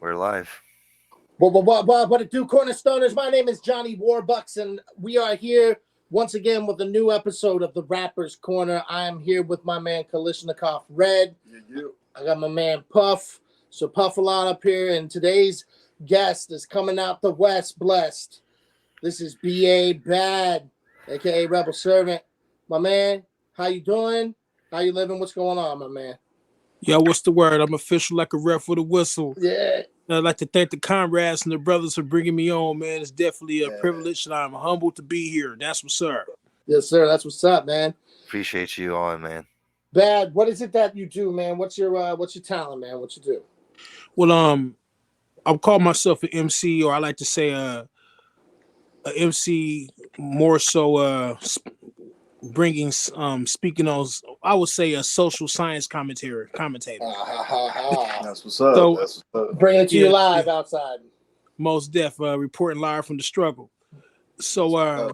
We're live. What it do, Cornerstoners? My name is Johnny Warbucks, and we are here once again with a new episode of the Rapper's Corner. I am here with my man Kalishnikov Red. I got my man Puff. So Puff a lot up here, and today's guest is coming out the West, blessed. This is B.A. Bad, aka Rebel Servant. My man, how you doing? How you living? What's going on, my man? Yo, what's the word? I'm official like a ref with a whistle. Yeah. I'd like to thank the comrades and the brothers for bringing me on, man. It's definitely a privilege, and I'm humbled to be here. That's what's up. Yes, sir. That's what's up, man. Appreciate you on, man. Bad. What is it that you do, man? What's your talent, man? What you do? Well, I call myself an MC, or I like to say a MC more so bringing speaking on, I would say, a social science commentator. That's what's up. So, That's what's up. Bringing it to you live outside. Most def, reporting live from the struggle. So,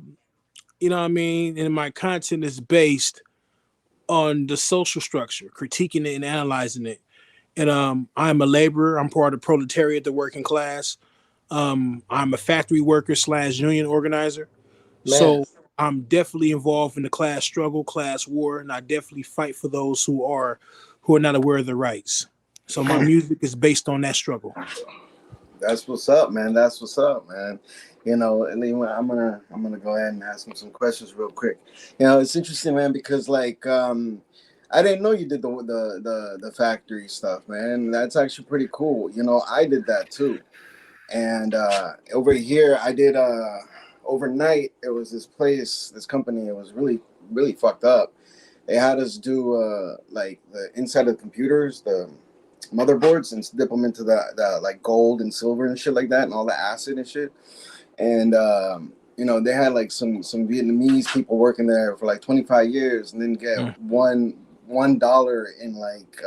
you know what I mean? And my content is based on the social structure, critiquing it and analyzing it. And I'm a laborer. I'm part of the proletariat, the working class. I'm a factory worker / union organizer. Man. So I'm definitely involved in the class struggle, class war, and I definitely fight for those who are not aware of their rights. So my music is based on that struggle. That's what's up, man. That's what's up, man. You know, and then I'm gonna go ahead and ask him some questions real quick. You know, it's interesting, man, because like I didn't know you did the factory stuff, man. That's actually pretty cool. You know, I did that too. And over here I did overnight, it was this company, it was really, really fucked up. They had us do like the inside of the computers, the motherboards, and dip them into the like gold and silver and shit like that, and all the acid and shit. And you know, they had like some Vietnamese people working there for like 25 years and then get $1 in like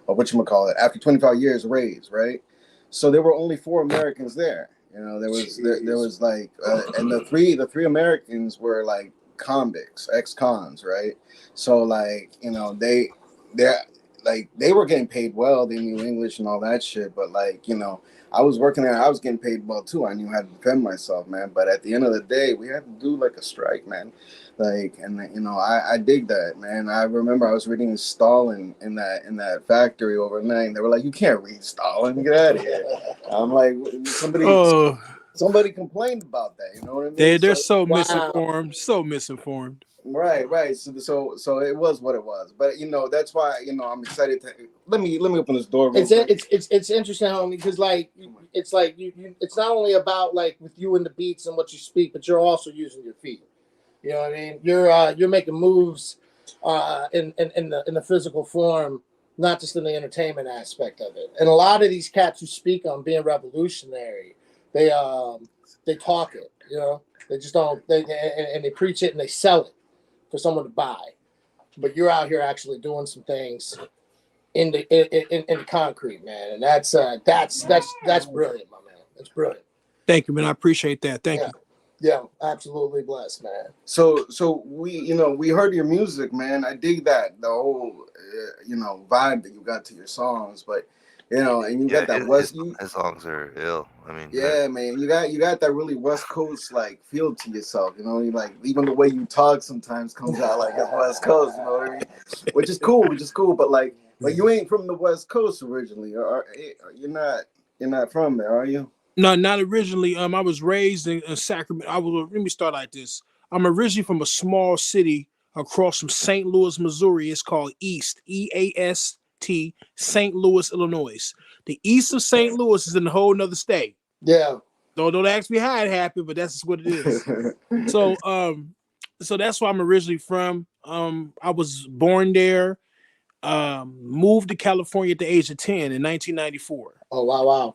whatchamacallit, after 25 years raise, right? So there were only 4 Americans there. You know, there was like, and the three Americans were like convicts, ex-cons, right? So like, you know, they were getting paid well. They knew English and all that shit. But like, you know, I was working there. I was getting paid well too. I knew how to defend myself, man. But at the end of the day, we had to do like a strike, man. Like, and you know, I dig that, man. I remember I was reading Stalin in that factory overnight. And they were like, "You can't read Stalin. Get out of here." I'm like, somebody complained about that. You know what I mean? They're so misinformed, so misinformed. Right. So it was what it was. But you know, that's why, you know, I'm excited to let me open this door. It's interesting, homie, because like it's like you it's not only about like with you and the beats and what you speak, but you're also using your feet. You know what I mean? You're making moves in the physical form, not just in the entertainment aspect of it. And a lot of these cats who speak on being revolutionary, they talk it, you know. They just don't. They preach it and they sell it for someone to buy. But you're out here actually doing some things in the concrete, man, and that's brilliant, my man. That's brilliant. Thank you, man. I appreciate that. Thank you. Yeah, absolutely blessed, man. So we heard your music, man. I dig that, the whole you know, vibe that you got to your songs, but you know, and you got that his songs are ill. I mean, man, you got that really West Coast like feel to yourself. You know, you like even the way you talk sometimes comes out like it's West Coast. You know what I mean? Which is cool. But like, you ain't from the West Coast originally, or you're not from there, are you? No, not originally. I was raised in Sacramento. Let me start like this. I'm originally from a small city across from St. Louis, Missouri. It's called East, EAST, St. Louis, Illinois. The east of St. Louis is in a whole nother state. Yeah. Don't ask me how it happened, but that's just what it is. So that's where I'm originally from. I was born there. Moved to California at the age of 10 in 1994. Oh wow.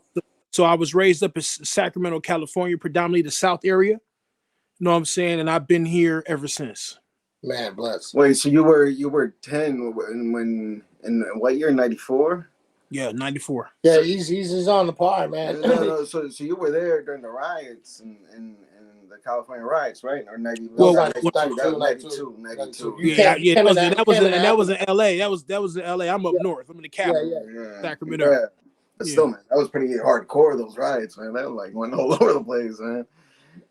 So I was raised up in Sacramento, California, predominantly the South area. You know what I'm saying? And I've been here ever since. Man, bless. Wait, so you were 10 when in what year? 94? Yeah, 94. Yeah, he's on the par, man. No. So you were there during the riots and the California riots, right? Or 90? Well, 92. Yeah. That was in LA. That was in LA. I'm up north. I'm in the capital, Sacramento. But Yeah. still, man, that was pretty hardcore. Those rides, man, that like went all over the place, man.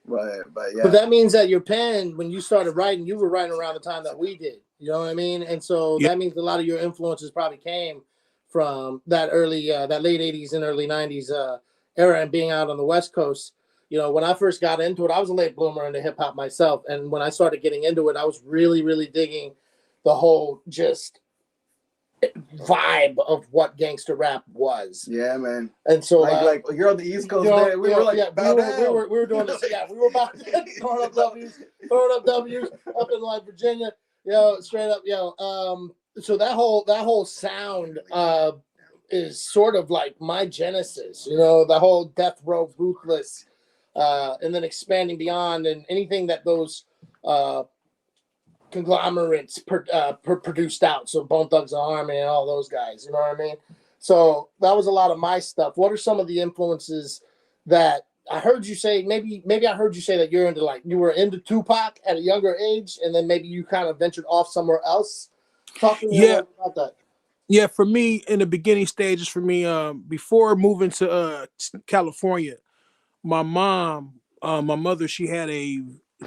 But yeah, But that means that your pen, when you started writing, you were writing around the time that we did. You know what I mean? And so Yeah. that means a lot of your influences probably came from that that late '80s and early '90s era, and being out on the West Coast. You know, when I first got into it, I was a late bloomer into hip hop myself, and when I started getting into it, I was really, really digging the whole just vibe of what gangster rap was. yeah, man. And so, Like you're on the East Coast, man. We were like, yeah, bow down. we were doing this. Yeah, we were about throwing up W's up in like Virginia. Straight up, So that whole sound is sort of like my genesis. The whole death row ruthless, and then expanding beyond, and anything that those conglomerates produced out. So Bone Thugs and Harmony and all those guys. You know what I mean? So that was a lot of my stuff. What are some of the influences that I heard you say? Maybe I heard you say that you were into Tupac at a younger age, and then maybe you kind of ventured off somewhere else. Talk to me a little bit about that. Yeah, for me, in the beginning stages, for me, before moving to California, my mom, my mother,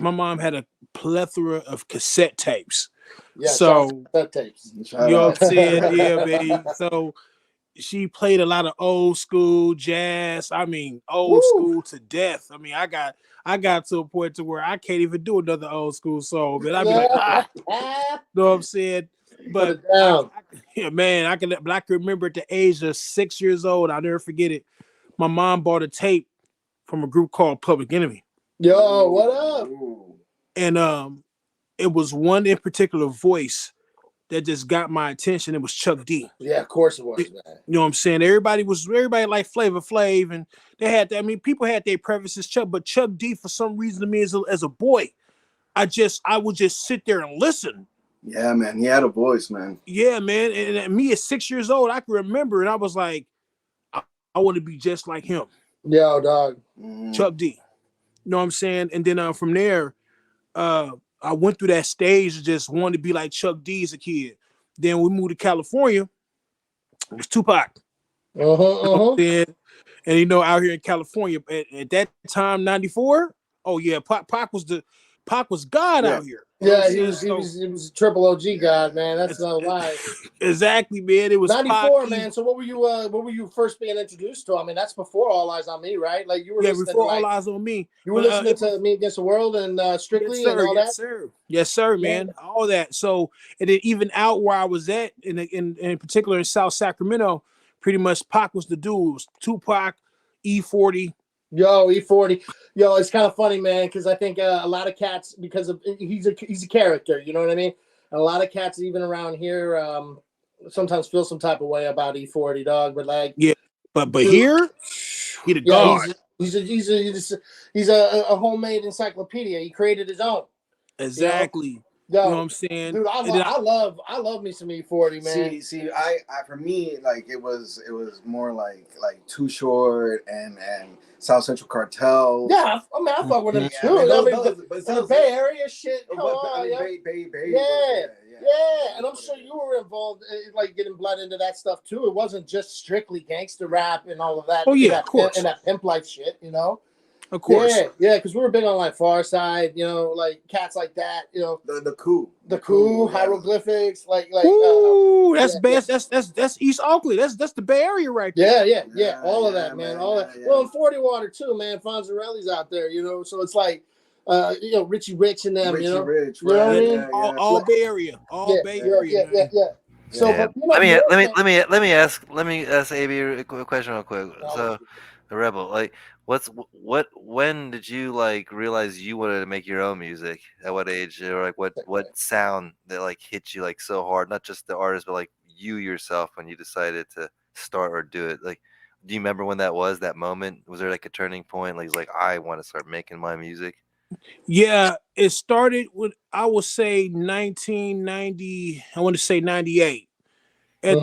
my mom had a plethora of cassette tapes. Yeah, So cassette tapes. you know what I'm saying? Yeah, baby. So she played a lot of old school jazz. I mean, old school to death. I mean, I got to a point to where I can't even do another old school song, man. I'd be like, know what I'm saying? But yeah, man, I can remember at the age of 6 years old, I'll never forget it. My mom bought a tape from a group called Public Enemy. Yo, what up? And it was one in particular voice that just got my attention. It was Chuck D. Yeah, of course it was, man. You know what I'm saying? Everybody like Flavor Flav, and they had that. I mean, people had their preferences, but Chuck D, for some reason, to me as a boy, I would just sit there and listen. Yeah, man, he had a voice, man. Yeah, man. And me at 6 years old, I can remember, and I was like, I want to be just like him. Yo, dog. Chuck D. You know what I'm saying? And then from there, I went through that stage of just wanting to be like Chuck D as a kid. Then we moved to California. It was Tupac. And out here in California at that time, 94. Oh yeah, Pac was God out here. Yeah, he was a triple OG God, man. That's not a lie. Exactly, man. It was 94, man. So what were you first being introduced to? I mean, that's before All Eyes on Me, right? Like you were listening before All Eyes on Me. You were listening to Me Against the World and Strictly and all that? Yes, sir, man. All that. So, and then even out where I was at, in particular in South Sacramento, pretty much Pac was the dude. It was Tupac, E40. Yo, E40. Yo, it's kind of funny, man, because I think a lot of cats, because of he's a character, you know what I mean? And a lot of cats, even around here, sometimes feel some type of way about E40, dog. But like, yeah, but here, he the god. He's a homemade encyclopedia. He created his own. Exactly. Yo, you know what I'm saying? Dude, I love me some E40, man. See, I for me, like it was more like Too Short and South Central Cartel. Yeah, I mean, I fuck with them too. The Bay Area shit. Come on, Bay. Yeah, and I'm sure you were involved, like getting blood into that stuff too. It wasn't just strictly gangster rap and all of that. Oh yeah, of course. And that pimp life shit, you know. Of course. Yeah, because we were big on like Far Side, like cats like that, The coup, hieroglyphics, like ooh, that's best. Yeah. That's East Oakland. That's the Bay Area right there. Yeah. All of that, man. All that. Yeah. Well, in 40 Water too, man. Fonzarelli's out there, so it's like Richie Rich and them, Rich, you know what I mean? All Bay Area, Bay Area. Yeah. So let me ask AB a question real quick. So the Rebel, like, when did you like realize you wanted to make your own music? At what age, or like what sound that like hit you like so hard? Not just the artist, but like you yourself when you decided to start or do it. Like, do you remember when that was? That moment? Was there like a turning point? Like I want to start making my music. Yeah, it started with, I would say 1990. I want to say 98. At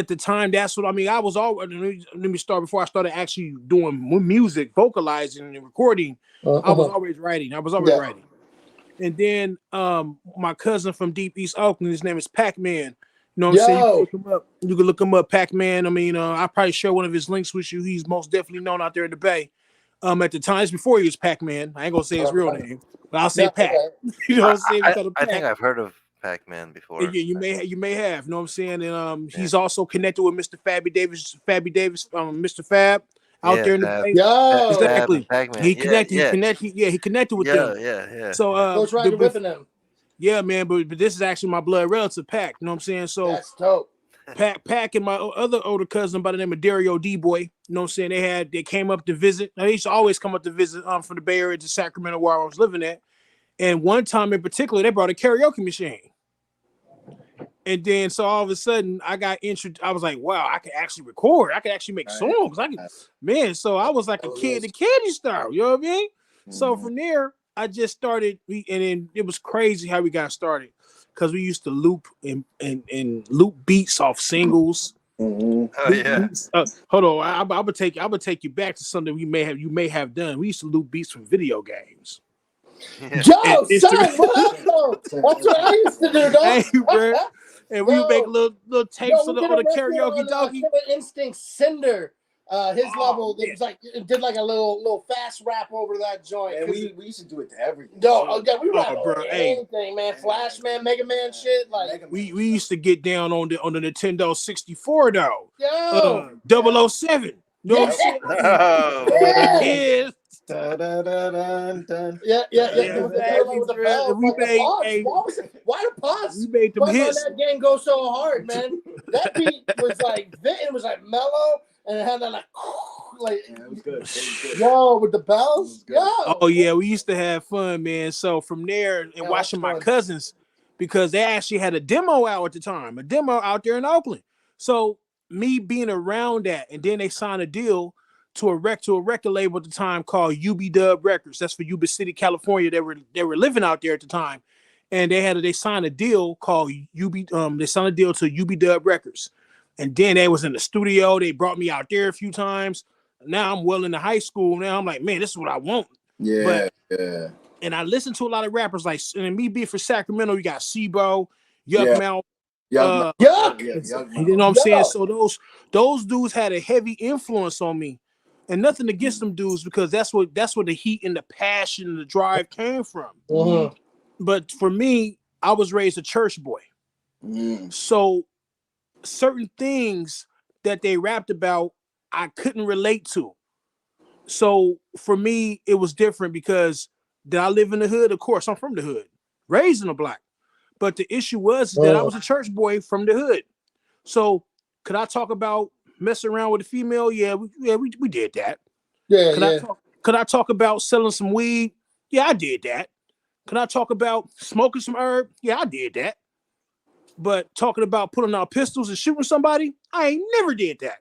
the time, that's what I mean. I was already. Let me start before I started actually doing music, vocalizing and recording. I was always writing. And then my cousin from Deep East Oakland, his name is Pac-Man. You know what I'm saying? You can Yo, look him up. You can look him up, Pac-Man. I mean, I'll probably share one of his links with you. He's most definitely known out there in the Bay. At the times before he was Pac-Man. I ain't gonna say his real name, but I'll say no, Pac. okay. You know what I'm saying? We I call him I think Pac. I've heard of Pac-Man before. Yeah, you may have. You know what I'm saying? And Yeah. he's also connected with Mr. Fabby Davis, Mr. Fab out Yeah, there in the Fab, Bay. Yo, Fab and Exactly. Pac-Man. He Yeah, connected. yeah, He connected with yeah, them. yeah, yeah. So Ghost Rider whipping them. yeah, man. But this is actually my blood relative, Pac. You know what I'm saying? So That's dope. Pac and my other older cousin by the name of Dario D Boy. You know what I'm saying? They came up to visit. Now, they used to always come up to visit from the Bay Area to Sacramento where I was living at. And one time in particular, they brought a karaoke machine. And then so all of a sudden I got introduced. I was like, wow, I can actually record. I can actually make songs. I can, man. So I was like a kid, the candy star. You know what I mean? So from there, I just started, and then it was crazy how we got started. Because we used to loop and loop beats off singles. Oh yeah. Hold on, I'm gonna take you back to something you may have done. We used to loop beats from video games. Yo, son, what up, though? That's what I used to do, though. Hey, bro. And we would make little tapes on the karaoke doggy. Killer Instinct Cinder. His level, it was like it did like a little fast rap over that joint. And we used to do it to everything. No, yeah, we rap bro, over anything, man. Flash Man, Mega Man shit. Like we used to get down on the Nintendo 64 though. Yo, 007. You know what I'm saying? Oh. Yeah. Dun, dun, dun, dun, dun. Yeah. With the bell, Why the pause? We made them Why hits. that game go so hard, man? That beat was like it was like mellow, and it had that like Yeah, it was good. It was good. yo with the bells. Yo. Oh yeah, we used to have fun, man. So from there and watching my cousins, because they actually had a demo out at the time, a demo out there in Oakland. So me being around that, and then they signed a deal to a record label at the time called UB Records. That's for Yuba City, California. They were living out there at the time, and they signed a deal called they signed a deal to UB Records, and then they was in the studio. They brought me out there a few times. Now I'm well into high school. Now I'm like, man, this is what I want. Yeah. And I listened to a lot of rappers like, and me being for Sacramento, you got Sibo, Yuck Mouth. Yuck. You know what I'm saying? So those dudes had a heavy influence on me. And nothing against them dudes, because that's where the heat and the passion and the drive came from. Mm-hmm. But for me, I was raised a church boy. So certain things that they rapped about, I couldn't relate to. So for me, it was different because did I live in the hood? Of course, I'm from the hood, raised in the block. But the issue was that I was a church boy from the hood. So could I talk about messing around with a female? Yeah, we did that. Could I talk about selling some weed? Yeah, I did that. Could I talk about smoking some herb? Yeah, I did that. But talking about pulling out pistols and shooting somebody, I ain't never did that.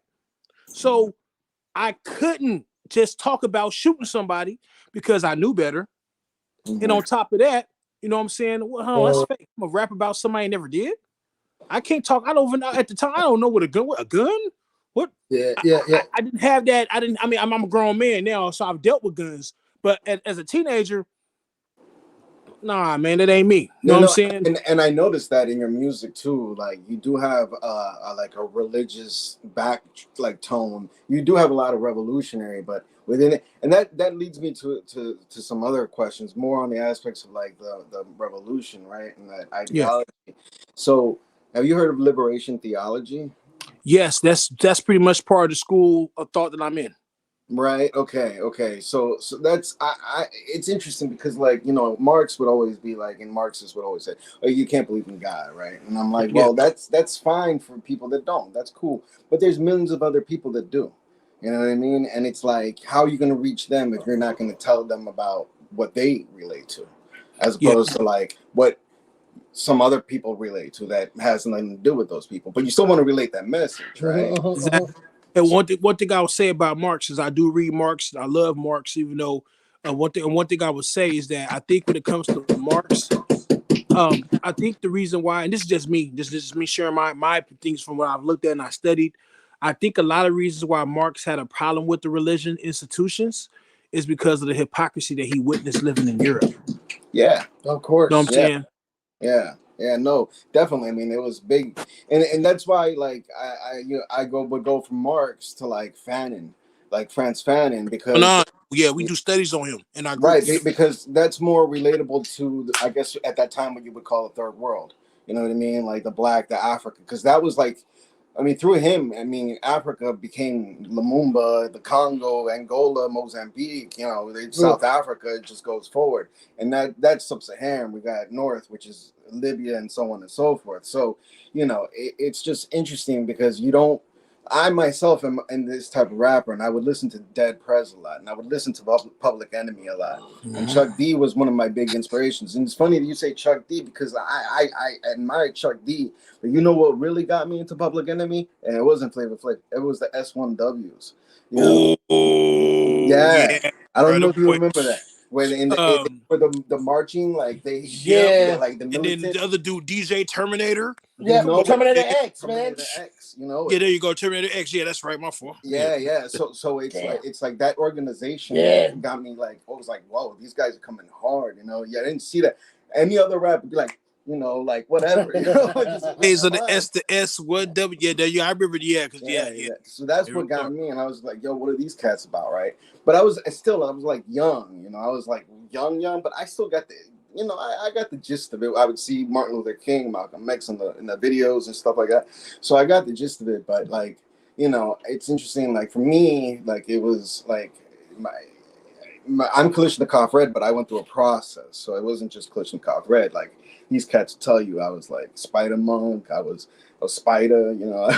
So I couldn't just talk about shooting somebody because I knew better. And on top of that, you know what I'm saying? Well, that's fake. I'm gonna rap about somebody I never did. I can't talk. I don't even know at the time. I don't know what a gun. What? Yeah. I didn't have that. I mean, I'm a grown man now, so I've dealt with guns. But as a teenager, nah, man, that ain't me. You know what I'm saying? And I noticed that in your music too. Like you do have like a religious tone. You do have a lot of revolutionary, but within it, and that leads me to some other questions, more on the aspects of like the revolution, right, and that ideology. Yeah. So, have you heard of liberation theology? Yes, that's pretty much part of the school of thought that I'm in. Right. Okay. So that's it's interesting because, like, you know, Marx would always be like, and Marxists would always say, "Oh, you can't believe in God," right? And I'm like, well, that's fine for people that don't. That's cool. But there's millions of other people that do. You know what I mean? And it's like, how are you going to reach them if you're not going to tell them about what they relate to, as opposed to like what some other people relate to that has nothing to do with those people, but you still want to relate that message, right? Exactly. And one thing I would say about Marx is I do read Marx. I love Marx, even though one thing I would say is that I think when it comes to Marx, I think the reason why, and this is just me, this is me sharing my things from what I've looked at and I studied. I think a lot of reasons why Marx had a problem with the religion institutions is because of the hypocrisy that he witnessed living in Europe. Yeah, of course. You know what I'm saying? Yeah. Yeah, no, definitely. I mean, it was big, and that's why like I would go from Marx to like Fanon, like Franz Fanon, because No, yeah, we do studies on him in our group. right, because that's more relatable to, I guess, at that time what you would call the third world. You know what I mean? Like the black, the Africa, because that was like, I mean, through him, I mean, Africa became Lumumba, the Congo, Angola, Mozambique. You know, South Africa, it just goes forward, and that's sub-Saharan. We got North, which is Libya, and so on and so forth. So, you know, it's just interesting because you don't. I myself am in this type of rapper, and I would listen to Dead Prez a lot, and I would listen to Public Enemy a lot. And Mhm. Chuck D was one of my big inspirations. And it's funny that you say Chuck D because I admire Chuck D. But you know what really got me into Public Enemy? And it wasn't Flavor Flav. It was the S1Ws. You know? Oh Yeah. yeah, I don't know brother if you boy. remember that. When Um, for the marching, like Yeah. like the and then militant, the other dude, DJ Terminator. you Yeah, know, Terminator Yeah, X, man. Terminator X, you know, yeah, there you go, Terminator X. Yeah, that's right, my fault. Yeah. yeah. So Damn. it's like that organization Yeah. got me like, I was like, whoa, these guys are coming hard, you know. Yeah, I didn't see that. Any other rap would be like, you know, like whatever, you know, just Days of the fine. S to S one W. Yeah, there you. I remember. Yeah, because Yeah, yeah. yeah. So that's There we what go. got me, and I was like, yo, what are these cats about, right? But I was like young, you know, I was like young, but I still got the, you know, I got the gist of it. I would see Martin Luther King, Malcolm X in the videos and stuff like that. So I got the gist of it, but like, you know, it's interesting. Like for me, like it was like I'm Kalishnikov Red, but I went through a process, so it wasn't just Kalishnikov Red. Like these cats tell you, I was like Spider Monk, I was a spider, you know.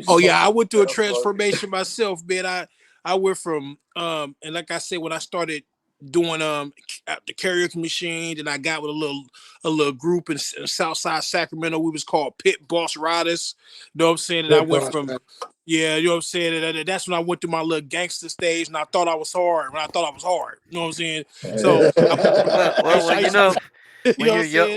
Oh yeah, I went through a transformation myself, man. I went from and like I said, when I started doing the karaoke machine, and I got with a little group in Southside Sacramento. We was called Pit Boss Riders. You know what I'm saying? And I went from yeah, you know what I'm saying. And that's when I went through my little gangster stage, and I thought I was hard when I thought I was hard. You know what I'm saying? So Well, I you used to, know, you when know what you're I'm young,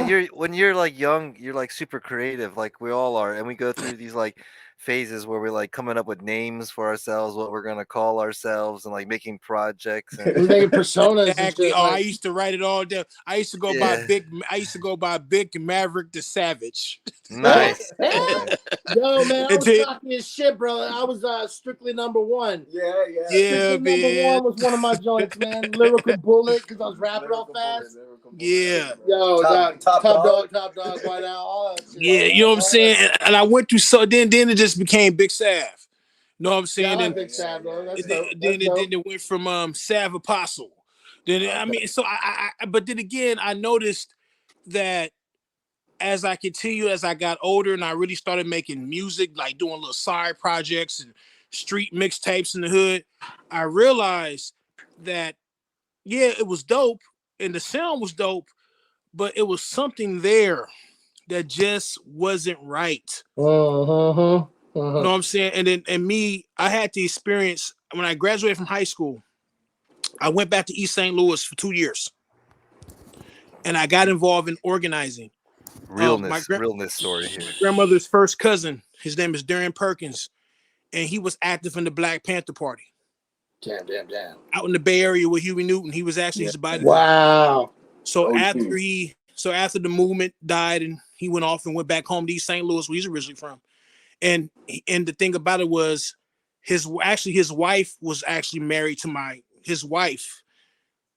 saying? when you're like young, you're like super creative, like we all are, and we go through these like phases where we're like coming up with names for ourselves, what we're gonna call ourselves, and like making projects and We're making personas and Exactly. shit. Oh, I Like, used to write it all down. I used to go by yeah, Big. I used to go by Big Maverick the Savage. nice. yo, man, I And was then, cocky as shit, bro. I was strictly number one. Yeah. yeah, Strictly number man. one was one of my joints, man. Lyrical Bullet, because I was rapping all fast. Yeah, Yo, Top dog. top dog, white out, all that shit. yeah. You know what I'm All that saying? shit. And I went through so then it just became Big Sav. You know what I'm Yeah, I saying? like And Big Sav, though. That's then dope. That's dope. it went from Sav Apostle. Then I Okay. mean, so but then again, I noticed that as I continued, as I got older and I really started making music, like doing little side projects and street mixtapes in the hood, I realized that, yeah, it was dope and the sound was dope, but it was something there that just wasn't right. Uh-huh. You know Uh-huh. what I'm saying? And then, and me, I had the experience when I graduated from high school. I went back to East St. Louis for 2 years and I got involved in organizing. My Realness story here. grandmother's first cousin, his name is Darren Perkins, and he was active in the Black Panther Party Damn. out in the Bay Area with Huey Newton. He was actually Yeah. his bodyguard. Wow. So OG. after the movement died and he went off and went back home to East St. Louis, where he's originally from. And the thing about it was his wife was actually married to his wife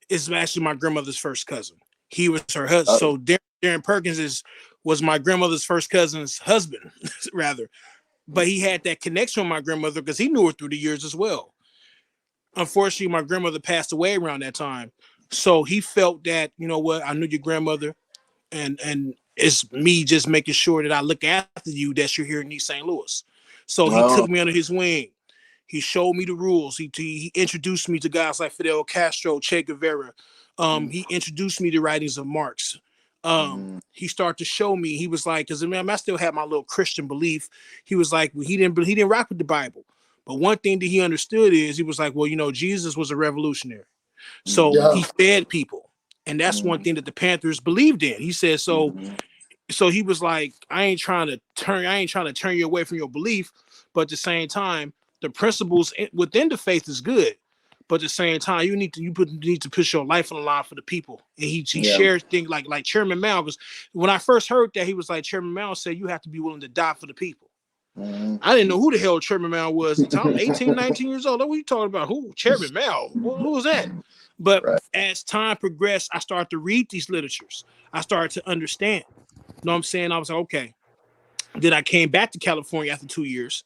is actually my grandmother's first cousin. He was her husband. So Darren Perkins was my grandmother's first cousin's husband, rather. But he had that connection with my grandmother because he knew her through the years as well. Unfortunately, my grandmother passed away around that time. So he felt that, you know what, I knew your grandmother, and it's me just making sure that I look after you, that you're here in East St. Louis. So he Oh. took me under his wing. He showed me the rules. He introduced me to guys like Fidel Castro, Che Guevara. He introduced me to writings of Marx. He started to show me. He was like, because I still had my little Christian belief. He was like, well, he didn't rock with the Bible. But one thing that he understood is he was like, well, you know, Jesus was a revolutionary. So Yeah. he fed people. And that's one thing that the Panthers believed in. He said, so he was like, I ain't trying to turn you away from your belief, but at the same time, the principles within the faith is good. but at the same time, you need to push your life on the line for the people. And he Yeah. shares things like Chairman Mao. Because when I first heard that, he was like, Chairman Mao said you have to be willing to die for the people. I didn't know who the hell Chairman Mao was at the time. I'm 18, 19 years old. What are you talking about? Who? Chairman Mao? Who was that? But Right. as time progressed, I started to read these literatures. I started to understand. You know what I'm saying? I was like, okay. Then I came back to California after 2 years.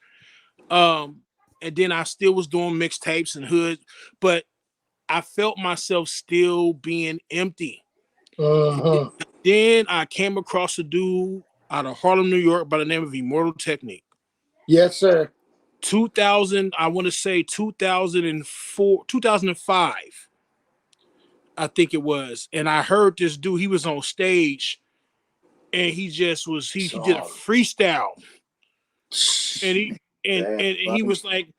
And then I still was doing mixtapes and hood, but I felt myself still being empty. Then I came across a dude out of Harlem, New York by the name of Immortal Technique. Yes, sir. 2000, I want to say 2004, 2005, I think it was. And I heard this dude, he was on stage and he just was, he did a freestyle. And he was like,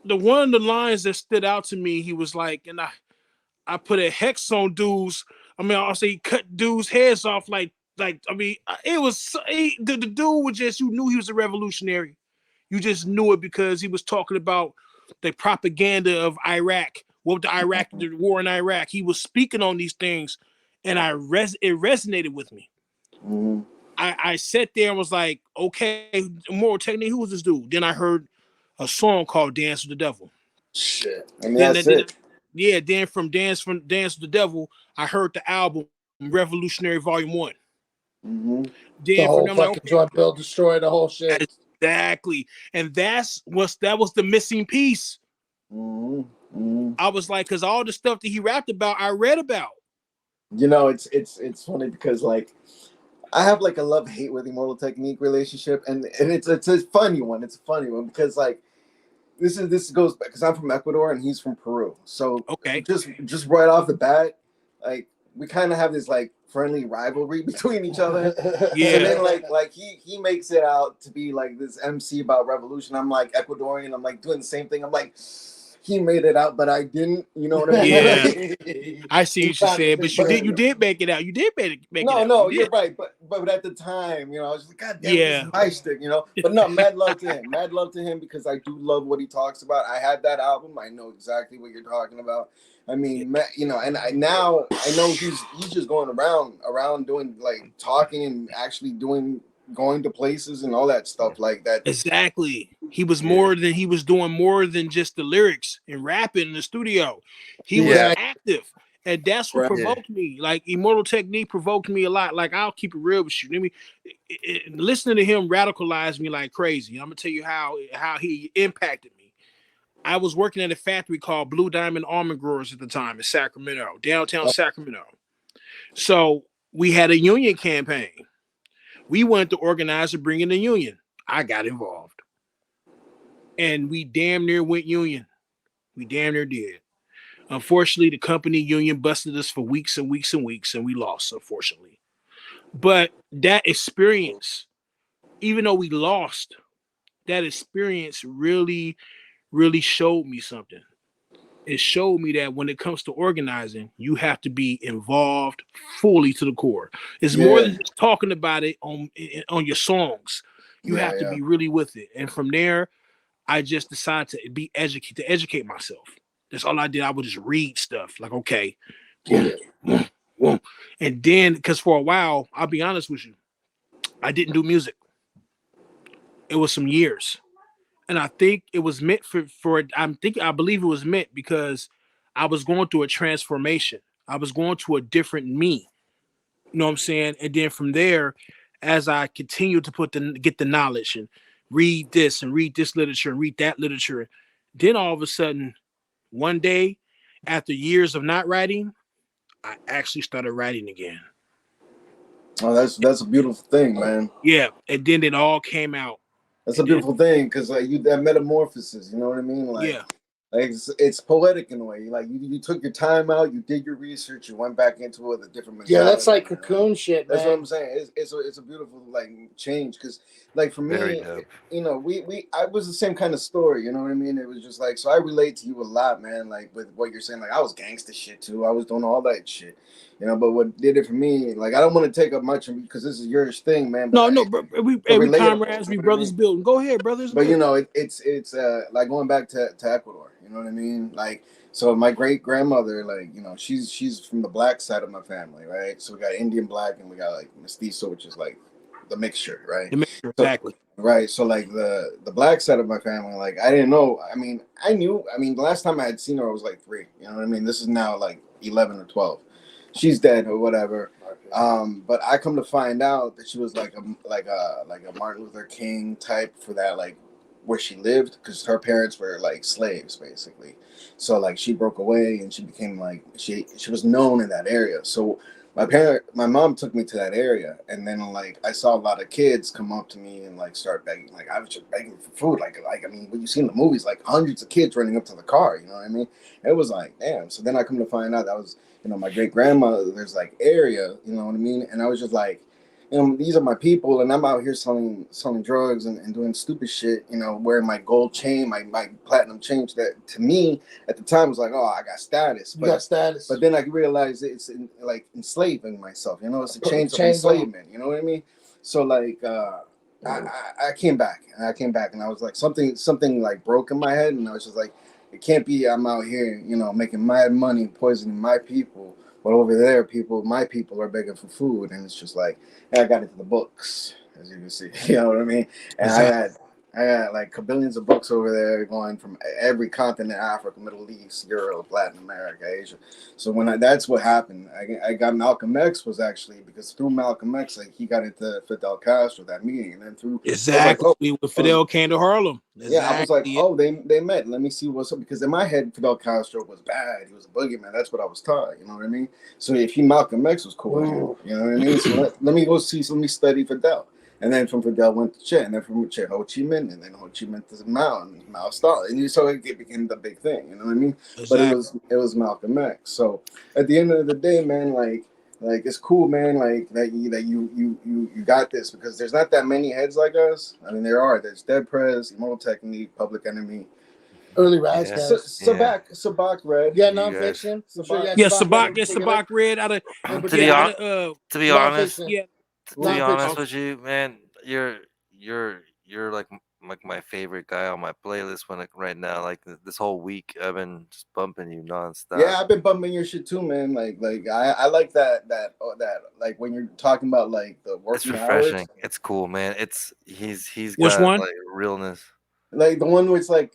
the one of the lines that stood out to me, he was like, and I put a hex on dudes. I mean, I'll say he cut dudes' heads off like I mean, it was the dude was just, you knew he was a revolutionary. You just knew it because he was talking about the propaganda of Iraq, the war in Iraq. He was speaking on these things, and it resonated with me. I sat there and was like, okay, Moral Technique, who was this dude? Then I heard a song called Dance with the Devil. Shit. I mean, that's it. Then from Dance with the Devil, I heard the album Revolutionary Volume 1. The Then whole from them, fucking Drug Bill destroyed the whole shit. Exactly. And that was the missing piece. I was like, because all the stuff that he rapped about, I read about. You know, it's funny because like I have like a love-hate with Immortal Technique relationship, and it's a funny one. It's a funny one because like this goes back because I'm from Ecuador and he's from Peru. So okay, just right off the bat, like we kind of have this like friendly rivalry between each other. Yeah. And then like he makes it out to be like this MC about revolution. I'm like Ecuadorian. I'm like doing the same thing. I'm like, he made it out, but I didn't. You know what I mean? Yeah. I see what you said, but you did make it out. You did make it out. No, you're right. But at the time, you know, I was like, God damn, this is my stick, you know. But no, mad love to him. Mad love to him because I do love what he talks about. I had that album. I know exactly what you're talking about. I mean, you know, and I know he's just going around doing like talking and actually going to places and all that stuff like that. Exactly. He was doing more than just the lyrics and rapping in the studio. He was active. And that's what provoked me. Like Immortal Technique provoked me a lot. Like I'll keep it real with you. Listening to him radicalized me like crazy. I'm gonna tell you how he impacted me. I was working at a factory called Blue Diamond Almond Growers at the time in Sacramento, downtown Sacramento. So we had a union campaign. We wanted to organize to bring in the union. I got involved. And we damn near went union. We damn near did. Unfortunately, the company union busted us for weeks and weeks and weeks, and we lost, unfortunately. But that experience, even though we lost, that experience really, really showed me something. It showed me that when it comes to organizing, you have to be involved fully to the core. It's more than just talking about it on your songs. You have to be really with it. And from there, I just decided to educate myself. That's all I did. I would just read stuff like, okay. And then, because for a while, I'll be honest with you, I didn't do music. It was some years. And I think it was meant I believe it was meant because I was going through a transformation. I was going to a different me. You know what I'm saying? And then from there, as I continued to get the knowledge and read this literature and read that literature, then all of a sudden, one day, after years of not writing, I actually started writing again. Oh, that's a beautiful thing, man. Yeah, and then it all came out. That's a beautiful thing because like that metamorphosis, you know what I mean? Like, like it's poetic in a way. Like you took your time out, you did your research, you went back into it with a different mentality. Yeah, that's like cocoon shit, man. That's what I'm saying. It's a beautiful like change because like for me, you know, I was the same kind of story. You know what I mean? It was just like so I relate to you a lot, man. Like with what you're saying. Like I was gangster shit too. I was doing all that shit. You know, but what did it for me? Like I don't want to take up much because this is your thing, man. No, we comrades, we brothers building. Go ahead, brothers. But you know, it's like going back to Ecuador. You know what I mean? Like, so my great grandmother, like, you know, she's from the black side of my family, right? So we got Indian black and we got like mestizo, which is like the mixture, right? The mixture, So exactly. right, so like the black side of my family, like I didn't know. I mean, I knew. I mean, the last time I had seen her, I was like 3. You know what I mean? This is now like 11 or 12. She's dead or whatever. But I come to find out that she was like a Martin Luther King type for that, like where she lived, because her parents were like slaves basically. So like she broke away and she became like she was known in that area. So my mom took me to that area, and then like I saw a lot of kids come up to me and like start begging. Like I was just begging for food. Like I mean, what you see in the movies, like hundreds of kids running up to the car. You know what I mean? It was like damn. So then I come to find out that was, you know, my great grandmother's like area. You know what I mean? And I was just like, you know, these are my people, and I'm out here selling drugs and doing stupid shit. You know, wearing my gold chain, my platinum chain. That to me at the time was like, oh, I got status. You got status. But then I realized it's like enslaving myself. You know, it's a chain of Chains on. enslavement. You know what I mean? So like, I came back, and I was like, something like broke in my head, and I was just like, it can't be. I'm out here, you know, making my money, poisoning my people. But over there, my people are begging for food, and it's just like, I got into the books, as you can see. You know what I mean? And I had like billions of books over there, going from every continent: Africa, Middle East, Europe, Latin America, Asia. So that's what happened. I got Malcolm X was actually because through Malcolm X, like he got into Fidel Castro, that meeting, and then through Exactly. I was like, oh, When Fidel came to Harlem. Exactly. yeah, I was like, oh, they met. Let me see what's up, because in my head, Fidel Castro was bad. He was a boogeyman. That's what I was taught. You know what I mean? So if Malcolm X was cool, you know what I mean? So let me go see. So let me study Fidel. And then from Fidel went to Che, and then from Che, Ho Chi Minh, and then Ho Chi Minh to Mao, and Mao Stalin. And so it became the big thing. You know what I mean? Exactly. But it was Malcolm X. So at the end of the day, man, like it's cool, man. Like you got this, because there's not that many heads like us. I mean, there are. There's Dead Prez, Immortal Technique, Public Enemy, early Raz guys. Sabak Red. Yeah, nonfiction. Yeah, Sabak Red out of to be honest, yeah. to be honest with you, man, you're like my favorite guy on my playlist right now. Like this whole week, I've been just bumping you nonstop. Yeah, I've been bumping your shit too, man. Like I like that like when you're talking about like the working It's refreshing. hours. It's cool, man. He's Which got one? like realness. Like the one where it's like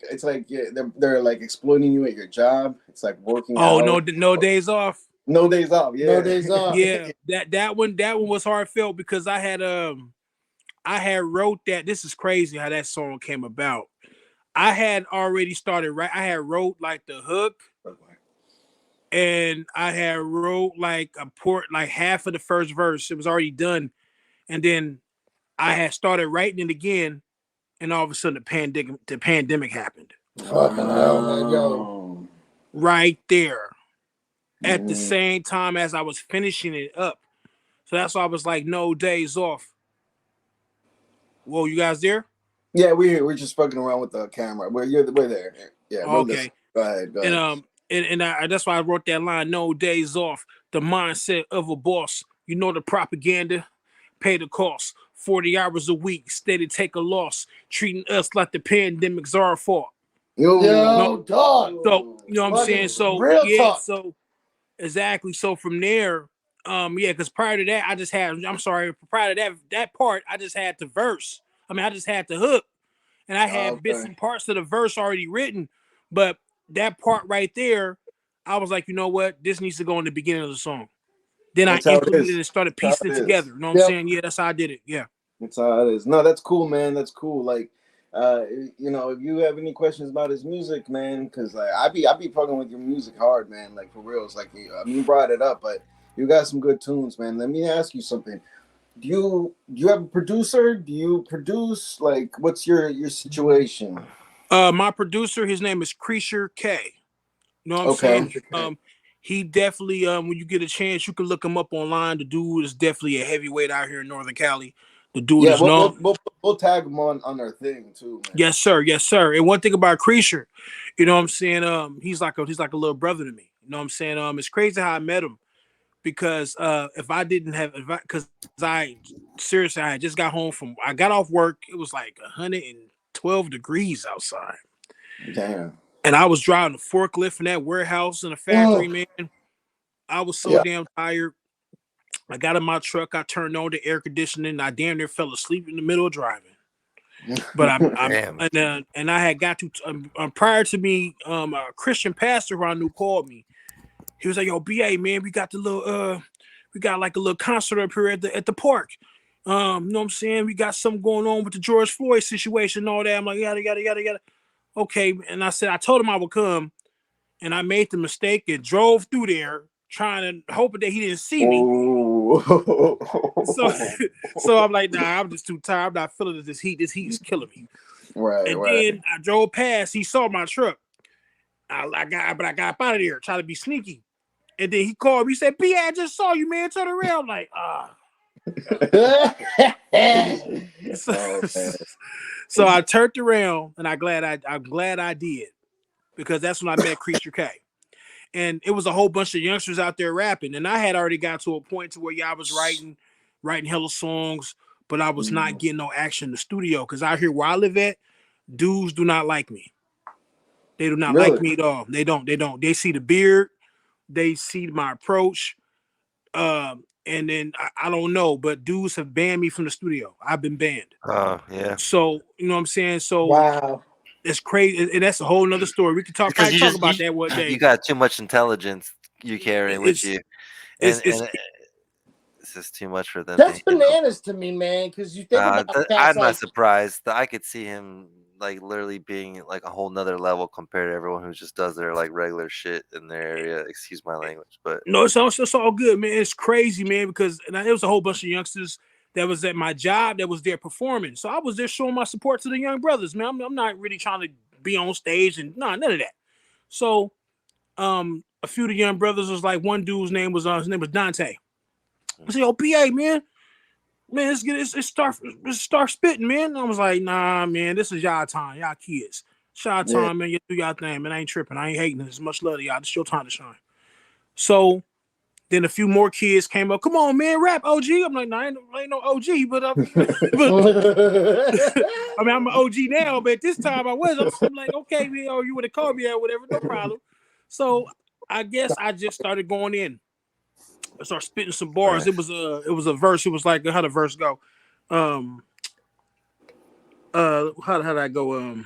yeah, they're like exploiting you at your job. It's like working. Oh, hours. no days off. No days off. Yeah, no days off. Yeah, that one was heartfelt, because I had wrote that. This is crazy how that song came about. I had already started right. I had wrote like the hook, and I had wrote like like half of the first verse. It was already done, and then I had started writing it again, and all of a sudden the pandemic happened. Fucking hell, man, yo. Right there, at the same time as I was finishing it up. So that's why I was like, no days off. Whoa, you guys there? Yeah, we're here. We're just fucking around with the camera. We're there. Yeah, we're Okay. Go ahead. And that's why I wrote that line, no days off. The mindset of a boss. You know the propaganda, pay the cost. 40 hours a week, steady take a loss. Treating us like the pandemic's our fault. Yo, dog. So, you know what I'm saying? So, real yeah, talk. so, exactly. So from there, yeah, because prior to that, prior to that part, I just had the verse. I mean, I just had the hook. And I had bits and parts of the verse already written. But that part right there, I was like, you know what? This needs to go in the beginning of the song. Then I implemented and started piecing it together. You know what I'm saying? Yeah, that's how I did it. Yeah. That's how it is. No, that's cool, man. That's cool. Like, you know, if you have any questions about his music, man, because like I be fucking with your music hard, man. Like for real. It's like you brought it up, but you got some good tunes, man. Let me ask you something. Do you have a producer? Do you produce? Like, what's your situation? My producer, his name is Creature K. You know what I'm saying? He definitely, when you get a chance, you can look him up online. The dude is definitely a heavyweight out here in Northern Cali. The dude is known. We'll tag him on our thing too, man. Yes, sir. Yes, sir. And one thing about Creature, you know what I'm saying? He's like a little brother to me. You know what I'm saying? It's crazy how I met him, because seriously, I just got home I got off work. It was like 112 degrees outside. Damn. And I was driving a forklift in that warehouse in the factory, man. I was so Yeah. damn tired. I got in my truck. I turned on the air conditioning. And I damn near fell asleep in the middle of driving. But Damn. and I had got to prior to me, a Christian pastor who I knew called me. He was like, "Yo, BA man, we got we got like a little concert up here at the park. You know what I'm saying? We got something going on with the George Floyd situation and all that." I'm like, yada yada yada yada. Okay, and I told him I would come, and I made the mistake and drove through there, trying to hoping that he didn't see me. So, so I'm like, nah, I'm just too tired. I'm not feeling this heat. This heat is killing me. Right, And right. then I drove past. He saw my truck. I got up out of there, trying to be sneaky. And then he called me. He said, "B, I just saw you, man. Turn around." I'm like, So I turned around, and I'm glad I did, because that's when I met Creature K. And it was a whole bunch of youngsters out there rapping. And I had already got to a point to where I was writing hella songs, but I was not getting no action in the studio, because out here where I live at, dudes do not like me. They do not like me at all. They don't. They see the beard, they see my approach, and then I don't know, but dudes have banned me from the studio. I've been banned. Oh yeah. So you know what I'm saying. So Wow. it's crazy, and that's a whole nother story. We could Because probably talk about that one day. you got too much intelligence you carrying with you, and It's it's just too much for them That's to handle. bananas to me, man. Because you think about cats I'm like not surprised. I could see him like literally being like a whole nother level compared to everyone who just does their like regular shit in their area. Excuse my language, but no, it's all good, man. It's crazy, man, because there was a whole bunch of youngsters that was at my job that was there performing. So I was there showing my support to the young brothers, man. I'm not really trying to be on stage and none of that. So a few of the young brothers was like, one dude's name was Dante. I said, "Yo, PA, man, let's get it. Let's start spitting, man." And I was like, "Nah, man, this is y'all time, y'all kids. It's y'all time, man. You do y'all thing, man. I ain't tripping. I ain't hating. There's much love to y'all. It's your time to shine." So then a few more kids came up. "Come on, man, rap, OG." I'm like, "Nah, I ain't no OG, but I mean, I'm an OG now, but at this time I was. I'm like, okay, man, or you would have called me or whatever, no problem." So I guess I just started going in. I started spitting some bars. Right. It was a verse. It was like, how the verse go? How did I go?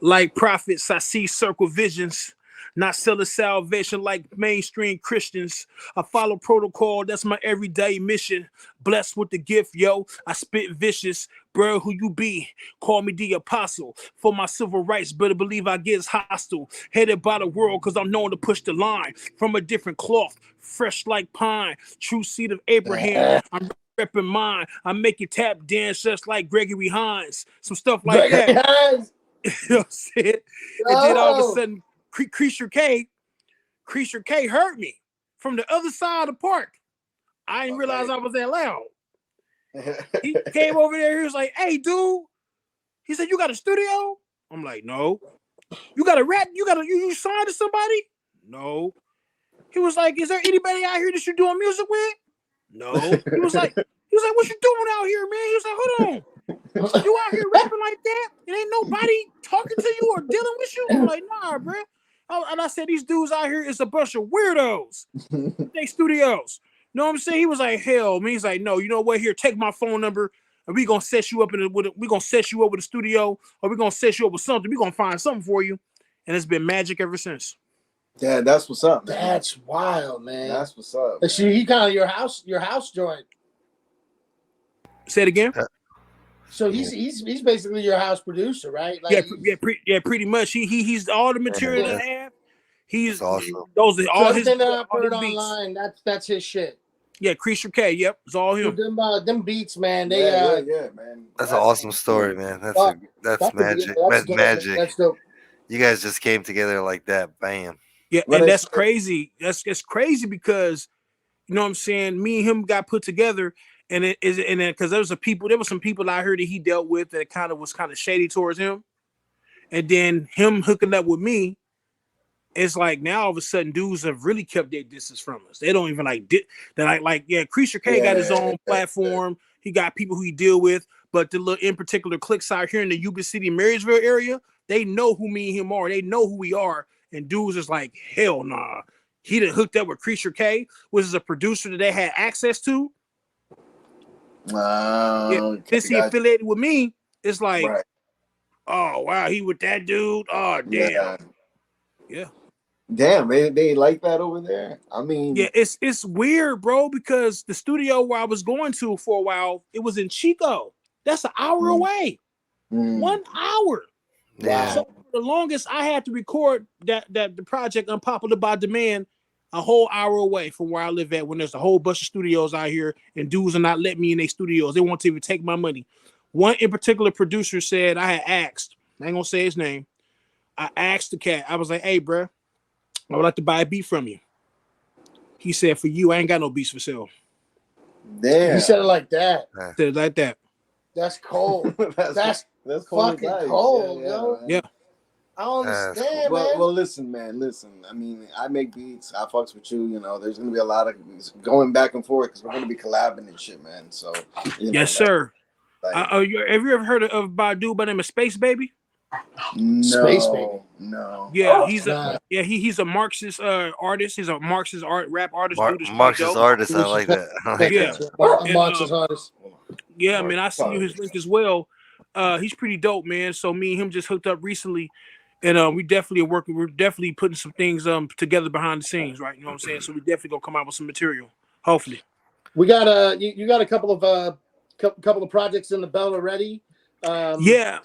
Like prophets, I see circle visions, not selling salvation like mainstream Christians. I follow protocol, that's my everyday mission. Blessed with the gift, yo. I spit vicious. Bro, who you be? Call me the apostle. For my civil rights, better believe I get hostile. Headed by the world, cause I'm known to push the line. From a different cloth, fresh like pine. True seed of Abraham. I'm repping mine. I make it tap dance just like Gregory Hines. Some stuff like that. You know what I'm saying? And then all of a sudden, Creature K heard me from the other side of the park. I didn't realize I was that loud. He came over there. He was like, "Hey, dude." He said, "You got a studio?" I'm like, "No." "You got a rap? You signed to somebody?" "No." He was like, "Is there anybody out here that you're doing music with?" "No." He was like, "What you doing out here, man?" He was like, "Hold on. You out here rapping like that? It ain't nobody talking to you or dealing with you?" I'm like, "Nah, bro." And I said, "These dudes out here is a bunch of weirdos. They studios." You know what I'm saying? He was like, "Hell, man." He's like, "No, you know what? Here, take my phone number, and we gonna set you up we gonna set you up with a studio, or we gonna set you up with something. We gonna find something for you." And it's been magic ever since. Yeah, that's what's up, man. That's wild, man. That's what's up. See, he kind of your house joint. Say it again. So he's basically your house producer, right? Like, pretty much. He's all the material that I have. He's awesome. Those are all his. Everything that I've heard beats. online, that's his shit. Yeah, Creature K. Yep, it's all him. Them beats, man. They yeah, man. That's an awesome story, man. That's magic. That's magic. That's dope. You guys just came together like that, bam. Yeah, and that's crazy. That's crazy because, you know what I'm saying, me and him got put together, and then because there was some people I heard that he dealt with that was kind of shady towards him, and then him hooking up with me. It's like now all of a sudden dudes have really kept their distance from us. They don't even Creature K got his own platform. He got people who he deal with, but in particular cliques out here in the Yuba City, Marysville area, They know who me and him are. They know who we are. And dudes is like, hell nah. He done hooked up with Creature K, which is a producer that they had access to. Yeah. Okay, Since he gotcha. affiliated with me, it's like, Right. oh wow, he with that dude. Oh damn. Yeah. Yeah. Damn, they like that over there. I Yeah, mean, it's weird, bro, because the studio where I was going to for a while, it was in Chico. That's an hour mm, away. mm, 1 hour. Yeah. So for the longest, I had to record that the project Unpopular by Demand a whole hour away from where I live at. When there's a whole bunch of studios out here, and dudes are not letting me in their studios. They want to even take my money. One in particular producer said I had asked. I ain't gonna say his name. I asked the cat. I was like, "Hey, bro, I would like to buy a beat from you." He said, "For you, I ain't got no beats for sale." You said it damn. like that. Said it like that. That's cold. that's That's cold fucking advice. cold, Yeah, yo. man. Yeah. I don't That's understand, Well, man. well, listen, man. Listen. I mean, I make beats. I fucks with you. You know, there's gonna be a lot of going back and forth because we're gonna be collabing and shit, man. So, you know, Yes, sir. like Have you ever heard of by a dude by the name of Space Baby? Space Baby. no. Yeah, he's Nah. he's a Marxist artist. He's a Marxist rap artist. Dude is pretty Marxist dope. artist. I like that. I like Yeah, that. A and Marxist artist. yeah, man, I seen you his link as well. He's pretty dope, man. So me and him just hooked up recently, and we definitely are working. We're definitely putting some things together behind the scenes, right? You know what I'm saying? So we definitely gonna come out with some material, hopefully. We got you got a couple of projects in the belt already. Yeah.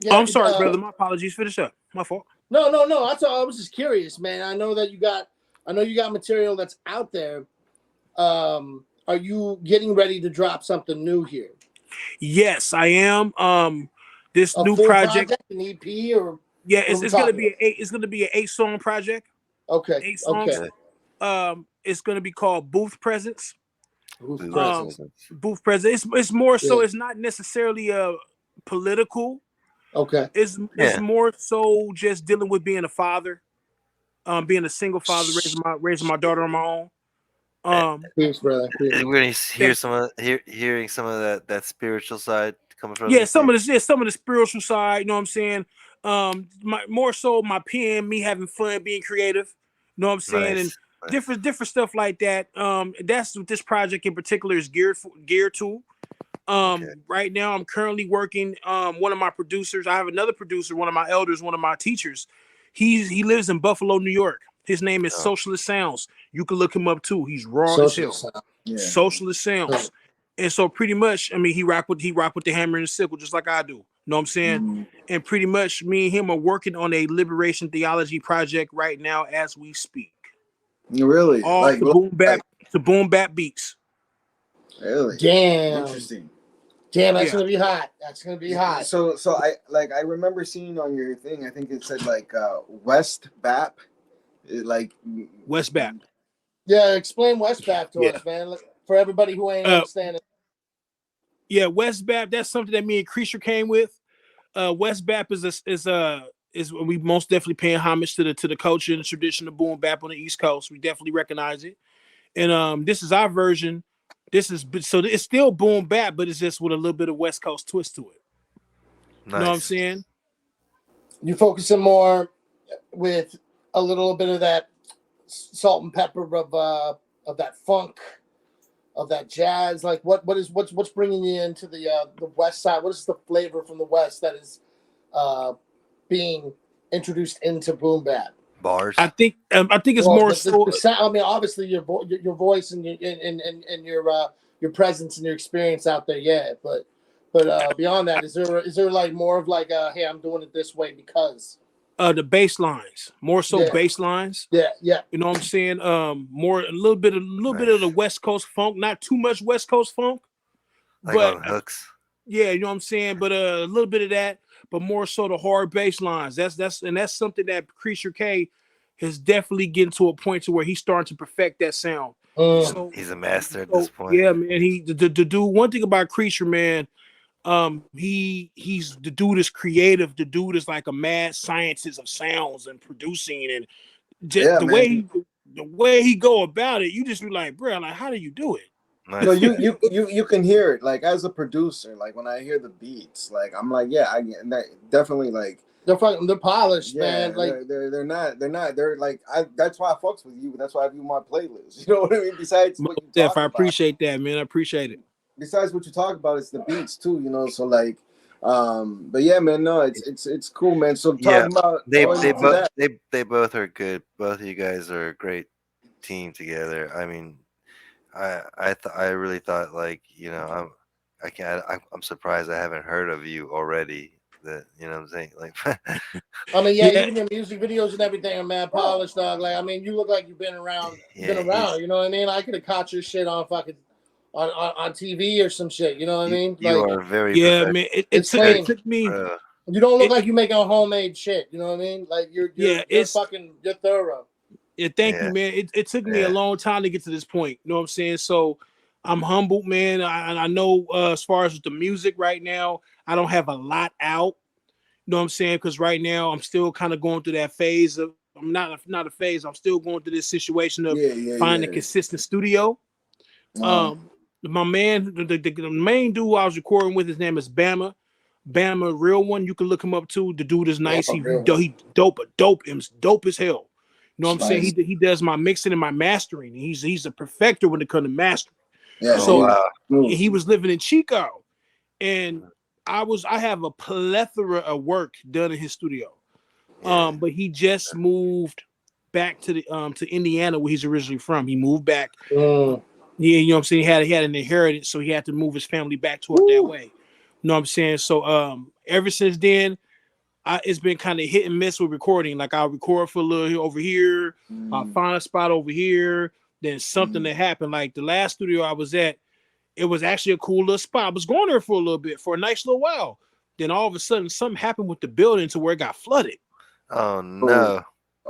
Yeah. Oh, I'm sorry, brother. My apologies. Finish up. My fault. No. I was just curious, man. I know you got material that's out there. Are you getting ready to drop something new here? Yes, I am. This A new full project. an EP, or Yeah, what are we it's gonna talking be it's gonna be an 8-song project. Okay. 8 songs. Okay. It's gonna be called Booth Presence. Who's Booth present? Booth Presence. It's more so. Yeah. It's not necessarily political. Okay. It's Yeah. more so just dealing with being a father, being a single father, raising my daughter on my own. Peace, brother. Peace. We're gonna hear That, some of hearing some of that spiritual side coming from yeah, you. some of the spiritual side. You know what I'm saying? More so my pen, me having fun, being creative. You know what I'm saying? And Nice. Nice. different stuff like that. That's what this project in particular is geared to. Okay. Right now I'm currently working. One of my producers, I have another producer, one of my elders, one of my teachers. He lives in Buffalo, New York. His name is Oh, Socialist Sounds. You can look him up too. He's raw as hell. Socialist sound. Yeah. Socialist Sounds. And so pretty much, I mean, he rock with the hammer and the sickle just like I do. You know what I'm saying? Mm. And pretty much me and him are working on a liberation theology project right now as we speak. Really? All Like, to boom bap beats. really? Damn. Interesting. Damn, that's Yeah. gonna be hot. That's gonna be hot. So I remember seeing on your thing. I think it said like West Bap, like West Bap. Yeah, explain West Bap to Yeah. us, man. For everybody who ain't understanding. Yeah, West Bap. That's something that me and Creature came with. West Bap is we most definitely paying homage to the culture and the tradition of boom bap on the East Coast. We definitely recognize it, and this is our version. So it's still boom bap, but it's just with a little bit of West Coast twist to it. nice. You know what I'm saying? You focusing more with a little bit of that salt and pepper of that funk, of that jazz. Like what's bringing you into the West side? What is the flavor from the West that is being introduced into boom bap? Bars. I think it's Well, more so. the sound, I mean, obviously your voice and your presence and your experience out there, yeah. But beyond that, is there like more of like hey, I'm doing it this way because The bass lines, more so Yeah. bass lines. yeah. You know what I'm saying? More a little bit of the West Coast funk, not too much West Coast funk, Like but on hooks. yeah, you know what I'm saying. But a little bit of that, but more so the hard bass lines. That's something that Creature K is definitely getting to a point to where he's starting to perfect that sound. So, He's a master at this point. yeah, man. He the dude. One thing about Creature, man. He's the dude is creative. The dude is like a mad scientist of sounds and producing, and just Yeah, the man. way he go about it, you just be like, bro, like how do you do it? Nice. No, you can hear it like as a producer. Like when I hear the beats, like I'm like, yeah, I that definitely like they're polished, Yeah, man. Like they're like that's why I fucks with you. That's why I view my playlist. You know what I mean? Besides what you Steph, talk I about, appreciate that, man. I appreciate it. besides what you talk about, it's the beats too. You know, so like, but yeah, man, no, it's cool, man. So Yeah, talking about they going they into both that, they both are good. Both of you guys are a great team together. I mean, I really thought like I can't I'm surprised I haven't heard of you already. That you know what I'm saying like I mean, yeah, Yeah, even your music videos and everything are mad polished, dog. Like, I mean, you look like you've been around. You've been yeah he's around. You know what I mean? I could have caught your shit on fucking on TV or some shit. You know what I mean? you Like, are very yeah, man. it's very It clean. took me. pro. You don't look It like you making a homemade shit. You know what I mean? Like yeah, you're fucking you're thorough. yeah. Thank you, Yeah, man. It took me a yeah. long time to get to this point. You know what I'm saying? So I'm humbled, man. I know as far as the music right now, I don't have a lot out. You know what I'm saying? Because right now I'm still kind of going through that phase of I'm not a phase. I'm still going through this situation of yeah, yeah, finding a yeah. consistent studio. Um, My man, the main dude I was recording with, his name is Bama. Bama, real one. You can look him up too. The dude is nice. oh, real one. He dope as hell. You know what I'm saying? Nice. He does my mixing and my mastering. He's a perfecter when it comes to mastering. Yeah, Oh So wow. smooth. he was living in Chico, and I have a plethora of work done in his studio. Yeah. But he just moved back to Indiana where he's originally from. He moved back. Mm. Yeah, you know what I'm saying? He had an inheritance, so he had to move his family back toward that Woo. way. You know what I'm saying? So ever since then, it's been kind of hit and miss with recording. Like I'll record for a little over here, I'll Mm, find a spot over here, then something mm. that happened. Like the last studio I was at, it was actually a cool little spot. I was going there for a little bit, for a nice little while. Then all of a sudden, something happened with the building to where it got flooded. Oh Oh, no.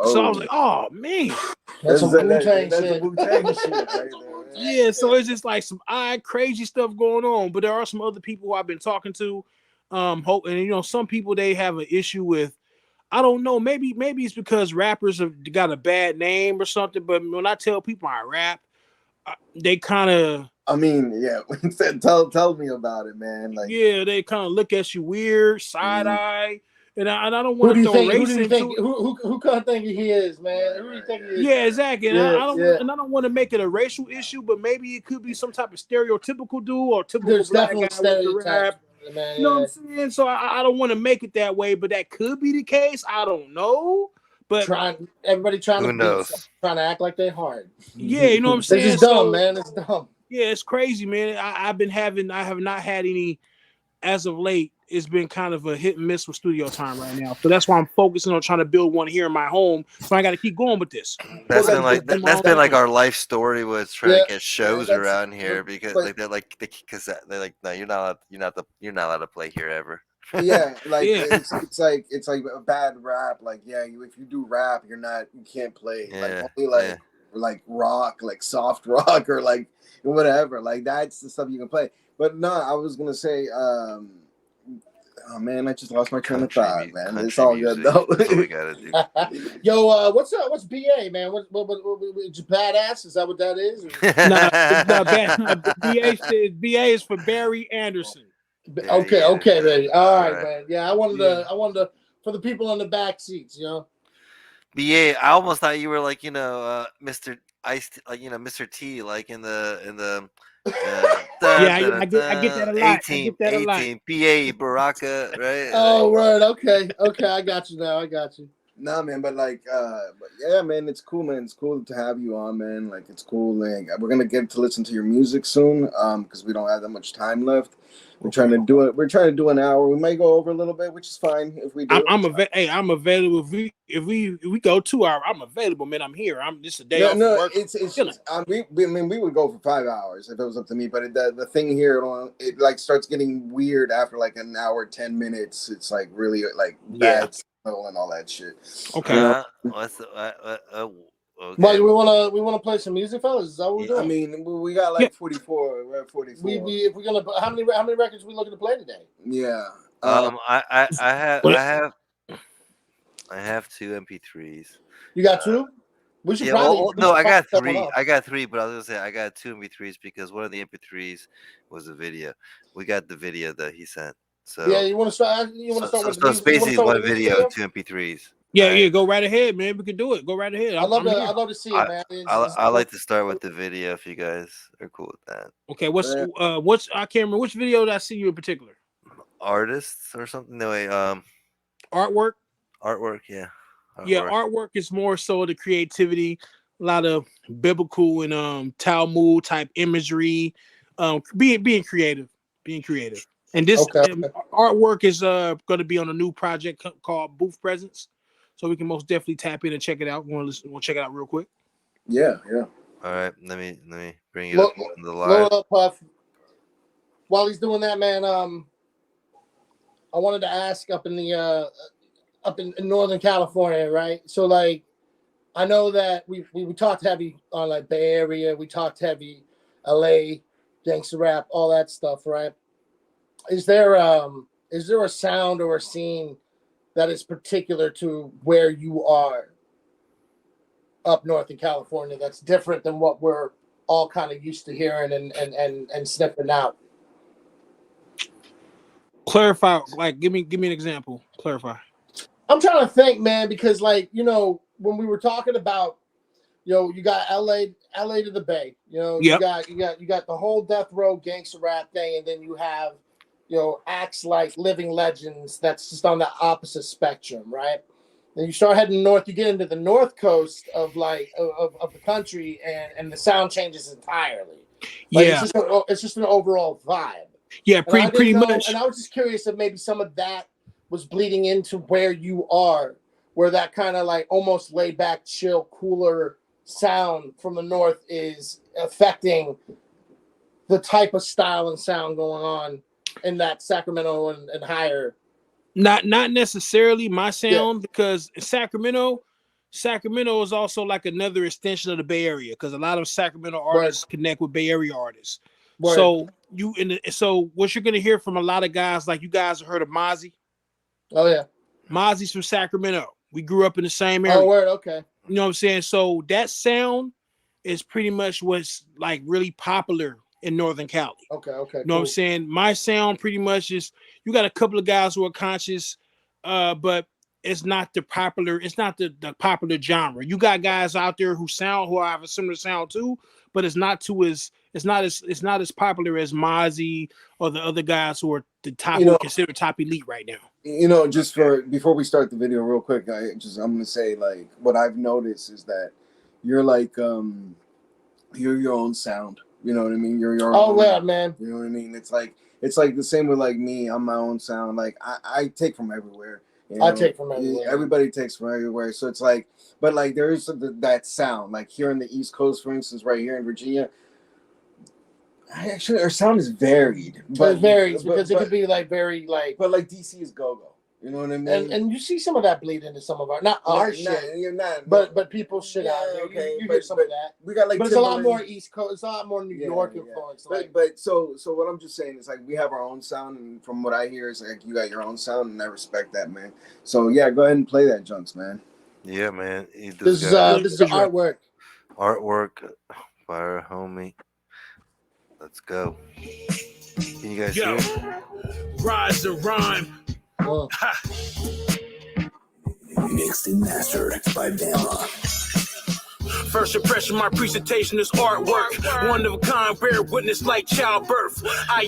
So I was oh, like, oh man. That's some Wu Tang that's the shit. Wu Tang shit right there. Man. Yeah, so it's just like some odd, crazy stuff going on. But there are some other people who I've been talking to. Hope and some people they have an issue with. I don't know. Maybe it's because rappers have got a bad name or something. But when I tell people I rap, they kind of I mean, yeah. Tell me about it, man. Like, they kind of look at you weird, side mm, eye, and I don't Who want do to you throw think? Who do race you think? into it. Who kind of think he is, man? Who do you think he is? Yeah, exactly. And Yeah, I don't yeah. want, and I don't want to make it a racial issue, but maybe it could be some type of stereotypical dude or typical There's black definitely guy with the stereotypes, rap. man. You know what Yeah. I'm saying? So I don't want to make it that way, but that could be the case. I don't know. But Everybody trying to Who be something, knows? trying to act like they're hard. yeah, you know what I'm This saying? is dumb, So man. It's dumb. yeah, it's crazy, man. I have not had any as of late. It's been kind of a hit and miss with studio time right now. So that's why I'm focusing on trying to build one here in my home. So I got to keep going with this. Well, That's I been can that, just like do that, my that's own been like thing. our life story was trying yeah, to get yeah. shows That's around here because but like they're like because they're like no you're not allowed to play here ever. yeah, like Yeah, it's like a bad rap. Like, yeah, if you do rap, you can't play. Like Yeah, only yeah. like rock, like soft rock, or like whatever. Like that's the stuff you can play. But no, I was gonna say, oh man, I just lost my train of thought, man. It's Country all good music. though. That's what we gotta do. yo, what's up? What's BA, man? Badass? Is that what that is? nah, BA is for Barry Anderson. Very Okay, okay, Anderson. baby. All All right, right. man. Yeah, Yeah. I wanted to for the people in the back seats, you know. BA, I almost thought you were like, Mr. Ice, like, Mr. T, like in the Yeah, I get that a lot. I 18, get that a lot. 18, BA Baraka, right? Oh, right. Okay, okay. I got you now. I got you. Nah, man, but yeah, man, it's cool, man. It's cool to have you on, man. Like, it's cool. Like, we're gonna get to listen to your music soon, because we don't have that much time left. We're Okay. trying to do it. We're trying to do an hour. We might go over a little bit, which is fine if we do. I'm available. If we go 2 hours, I'm available, man. I'm here. I'm just a day No, off from no, work. it's Chilling. I mean, we would go for 5 hours if it was up to me. But the thing here, it like starts getting weird after like an hour, 10 minutes. It's like really like Yeah. bad signal and all that shit. Okay. You know, What's the, Well, okay. we wanna play some music, fellas. Is that what we're Yeah. I doing? mean, we got Yeah. like 44. We're at 44. We if we're gonna how many records we looking to play today? Yeah. Well, I have two MP3s. You got two? We should Yeah, probably no, I got set one three. up. I got three, but I was gonna say I got two MP3s because one of the MP3s was a video. We got the video that he sent. So Yeah, you want to start? You want to start with the so music? You want to basically start with one the music video, 2 MP3s. Yeah, All right. yeah, go right ahead, man. We can do it. Go right ahead. I'd love I'm to. here. I'd love to see it, I man. I like to start with the video if you guys are cool with that. Okay, what's I can't remember which video did I see you in particular? Artists or something. No way. Artwork. Artwork. Yeah. Yeah, Artwork. artwork is more so the creativity, a lot of biblical and Talmud type imagery, being creative, And this Okay. artwork is going to be on a new project called Booth Presence, so we can most definitely tap in and check it out. We'll check it out real quick. Yeah. All right. Let me bring it up on the live. Load up, Puff. While he's doing that, man, I wanted to ask up in the up in Northern California, right? So like, I know that we talked heavy on like Bay Area, we talked heavy LA, gangster rap, all that stuff, right? Is there a sound or a scene that is particular to where you are up north in California that's different than what we're all kind of used to hearing and sniffing out? Clarify, like give me an example. Clarify. I'm trying to think, man, because like, you know, when we were talking about, you know, you got LA to the Bay, you know, Yep. you got the whole death row gangster rap thing, and then you have, you know, acts like Living Legends that's just on the opposite spectrum, right? Then you start heading north, you get into the north coast of like of the country, and the sound changes entirely. Like, Yeah, it's just an overall vibe. yeah, And I pretty didn't know, much. and I was just curious if maybe some of that was bleeding into where you are, where that kind of like almost laid back, chill, cooler sound from the north is affecting the type of style and sound going on in that Sacramento and higher. Not necessarily my sound, because Sacramento is also like another extension of the Bay Area, because a lot of Sacramento artists connect with Bay Area artists. Word. So what you're gonna hear from a lot of guys, like you guys have heard of Mozzie. Oh yeah, Mozzie's from Sacramento. We grew up in the same area. Oh word, okay. You know what I'm saying? So that sound is pretty much what's like really popular in Northern Cali. Okay. You know what I'm saying? My sound pretty much is, you got a couple of guys who are conscious, but it's not the popular genre. You got guys out there who have a similar sound too, but it's not as popular as Mozzie or the other guys who are the top, who are considered top elite right now. You know, just before we start the video real quick, I'm gonna say, like, what I've noticed is that you're like you're your own sound. You know what I mean? You're your own. Oh yeah, man. You know what I mean? It's like the same with like me. I'm my own sound. Like I take from everywhere. You know? I take from everywhere. Everybody takes from everywhere. So it's like, but like there is that sound. Like here in the East Coast, for instance, right here in Virginia, actually our sound is varied. But it varies because it could be like very like. But like DC is go-go. You know what I mean? And you see some of that bleed into some of our shit. You're not. But people's shit out there. Okay, you hear some of that. We got like, but it's a lot more East Coast. It's a lot more New York influence. But so what I'm just saying is like we have our own sound, and from what I hear is like you got your own sound, and I respect that, man. So yeah, go ahead and play that, Junks, man. Yeah, man. This is artwork. Artwork, fire, homie. Let's go. Can you guys hear it? Rise and rhyme. Mixed and mastered by Bama. First impression, my presentation is artwork. One of a kind, bear witness like childbirth. I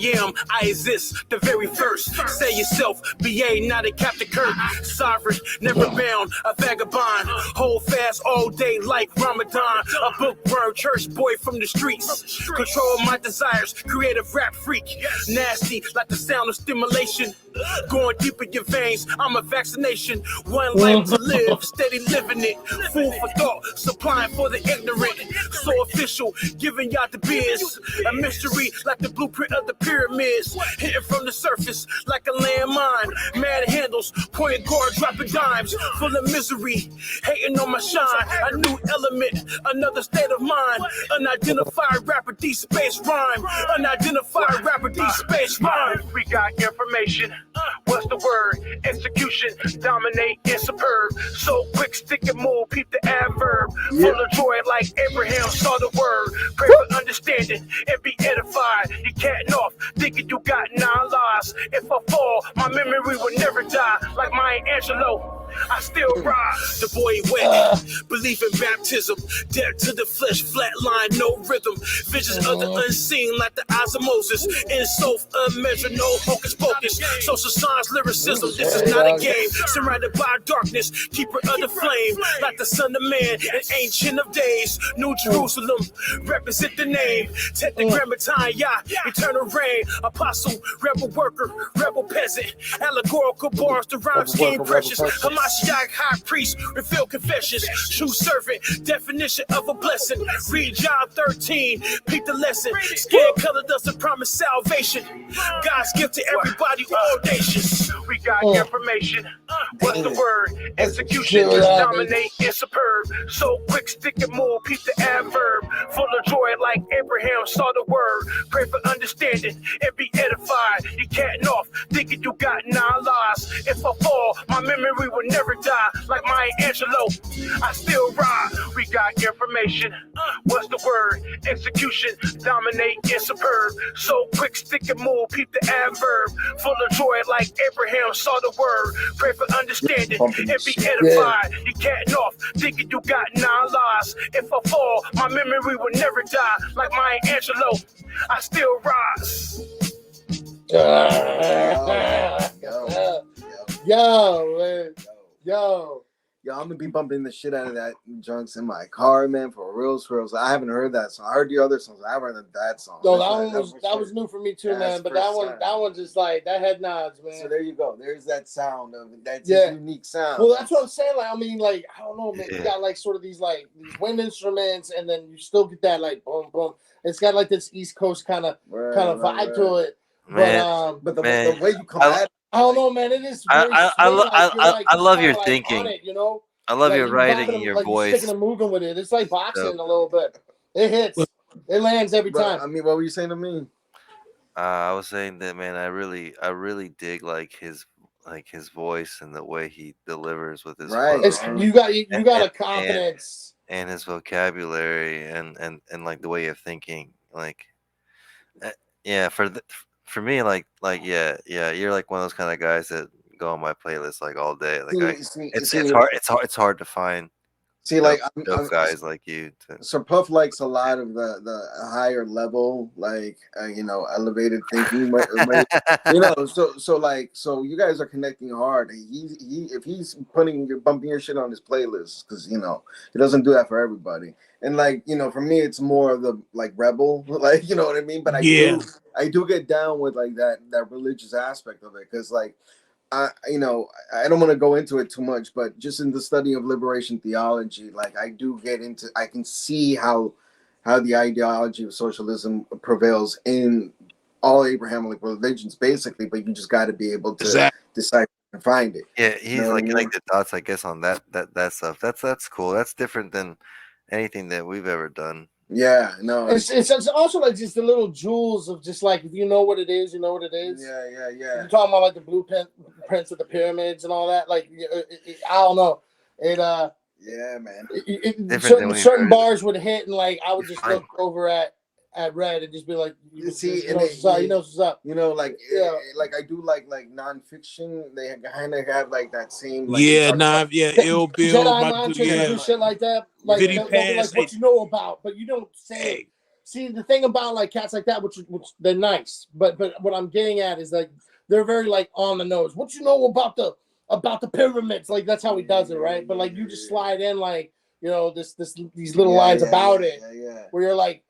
exist, the very first. Say yourself, BA, not a Captain Kirk. Sovereign, never bound, a vagabond. Hold fast all day like Ramadan. A bookworm, church boy from the streets. Control my desires, creative rap freak. Nasty, like the sound of stimulation. Going deep in your veins, I'm a vaccination. One life to live, steady living it. Food for thought, supplying for the ignorant. So official, giving y'all the biz. A mystery like the blueprint of the pyramids. Hitting from the surface like a landmine. Mad handles, point guard dropping dimes. Full of misery, hating on my shine. A new element, another state of mind. Unidentified rapper D-space rhyme. Unidentified rapper D-space rhyme. We got information. What's the word? Execution, dominate and superb. So quick quick, stick and move, peep the adverb. Full of joy like Abraham saw the word. Pray for understanding and be edified. You can't off, thinking you got 9 lives. If I fall, my memory will never die. Like Maya Angelou, I still rise. The boy wet, believe in baptism. Dead to the flesh, flat line, no rhythm. Visions of the unseen, like the eyes of Moses. In soul, unmeasured, no hocus pocus. Social signs, lyricism. This is not a game. Surrounded by darkness, keeper of the flame. Like the Son of Man, an ancient of days. New Jerusalem, represent the name. Tetragrammaton, Yah, eternal reign. Apostle, rebel worker, rebel peasant. Allegorical bars, the rhyme scheme precious. Hamashiach, high priest, reveal confessions. True servant, definition of a blessing. Read John 13, peep the lesson. Skin color doesn't promise salvation. God's gift to everybody, all nations. We got information. What's the word? Execution, dominate and superb. So quick, stick and move, peep the adverb. Full of joy like Abraham saw the word. Pray for understanding and be edified. You can't off, thinking you got 9 lives. If I fall, my memory will never die. Like Maya Angelou, I still rise. We got information. What's the word? Execution, dominate and superb. So quick, stick and move, peep the adverb. Full of joy like Abraham saw the word. Pray for understanding and be edified. You can't off, thinking you got 9 lives. If I fall, my memory will never die. Like Maya Angelou, I still rise. Yo, man. Yo. Yo, I'm gonna be bumping the shit out of that junks in my car, man. For reals. I haven't heard that song. I heard the other songs. I haven't heard that song. No, that was new for me too, man. But that one just like that had nods, man. So there you go. There's that sound of it. That's a unique sound. Well, that's what I'm saying. Like, I mean, like, I don't know, man. You got like sort of these wind instruments, and then you still get that like boom, boom. It's got like this East Coast kind of vibe to it. Man, but the way you come at it. I don't know, man. It is. I love your thinking. It, you know, I love your writing and your voice. Sticking and moving with it. It's like boxing a little bit. It hits. It lands every time. I mean, what were you saying to me? I was saying that, man. I really dig like his voice and the way he delivers with his It's, you got a confidence and his vocabulary and like the way of thinking. Like, yeah, for me, like yeah, you're like one of those kind of guys that go on my playlist like all day. Like it's hard to find. See, like I'm guys like you. So Puff likes a lot of the higher level, like elevated thinking. So you guys are connecting hard. If he's bumping your shit on his playlist, because he doesn't do that for everybody. And for me, it's more of the like rebel, like you know what I mean. But I do get down with like that religious aspect of it, because like. I don't want to go into it too much, but just in the study of liberation theology, like I can see how the ideology of socialism prevails in all Abrahamic religions, basically. But you just got to be able to decipher and find it. Yeah, he's like the dots, I guess, on that stuff. That's cool. That's different than anything that we've ever done. Yeah, no. It's also like just the little jewels of just like, if you know what it is, you know what it is. Yeah. You're talking about like the blueprints of the pyramids and all that. Like, I don't know. Yeah, man. Certain bars would hit, and like I would just look over at Red and just be like, you know what's up. Like I do like nonfiction. They kind of have like that same R3beL, R3beL, do shit like that. Like, like what you know about, but you don't say. See, the thing about like cats like that, which they're nice, but what I'm getting at is like they're very like on the nose. What you know about the pyramids? Like that's how he does it, right? But like you just slide in like these little lines about it, where you're like,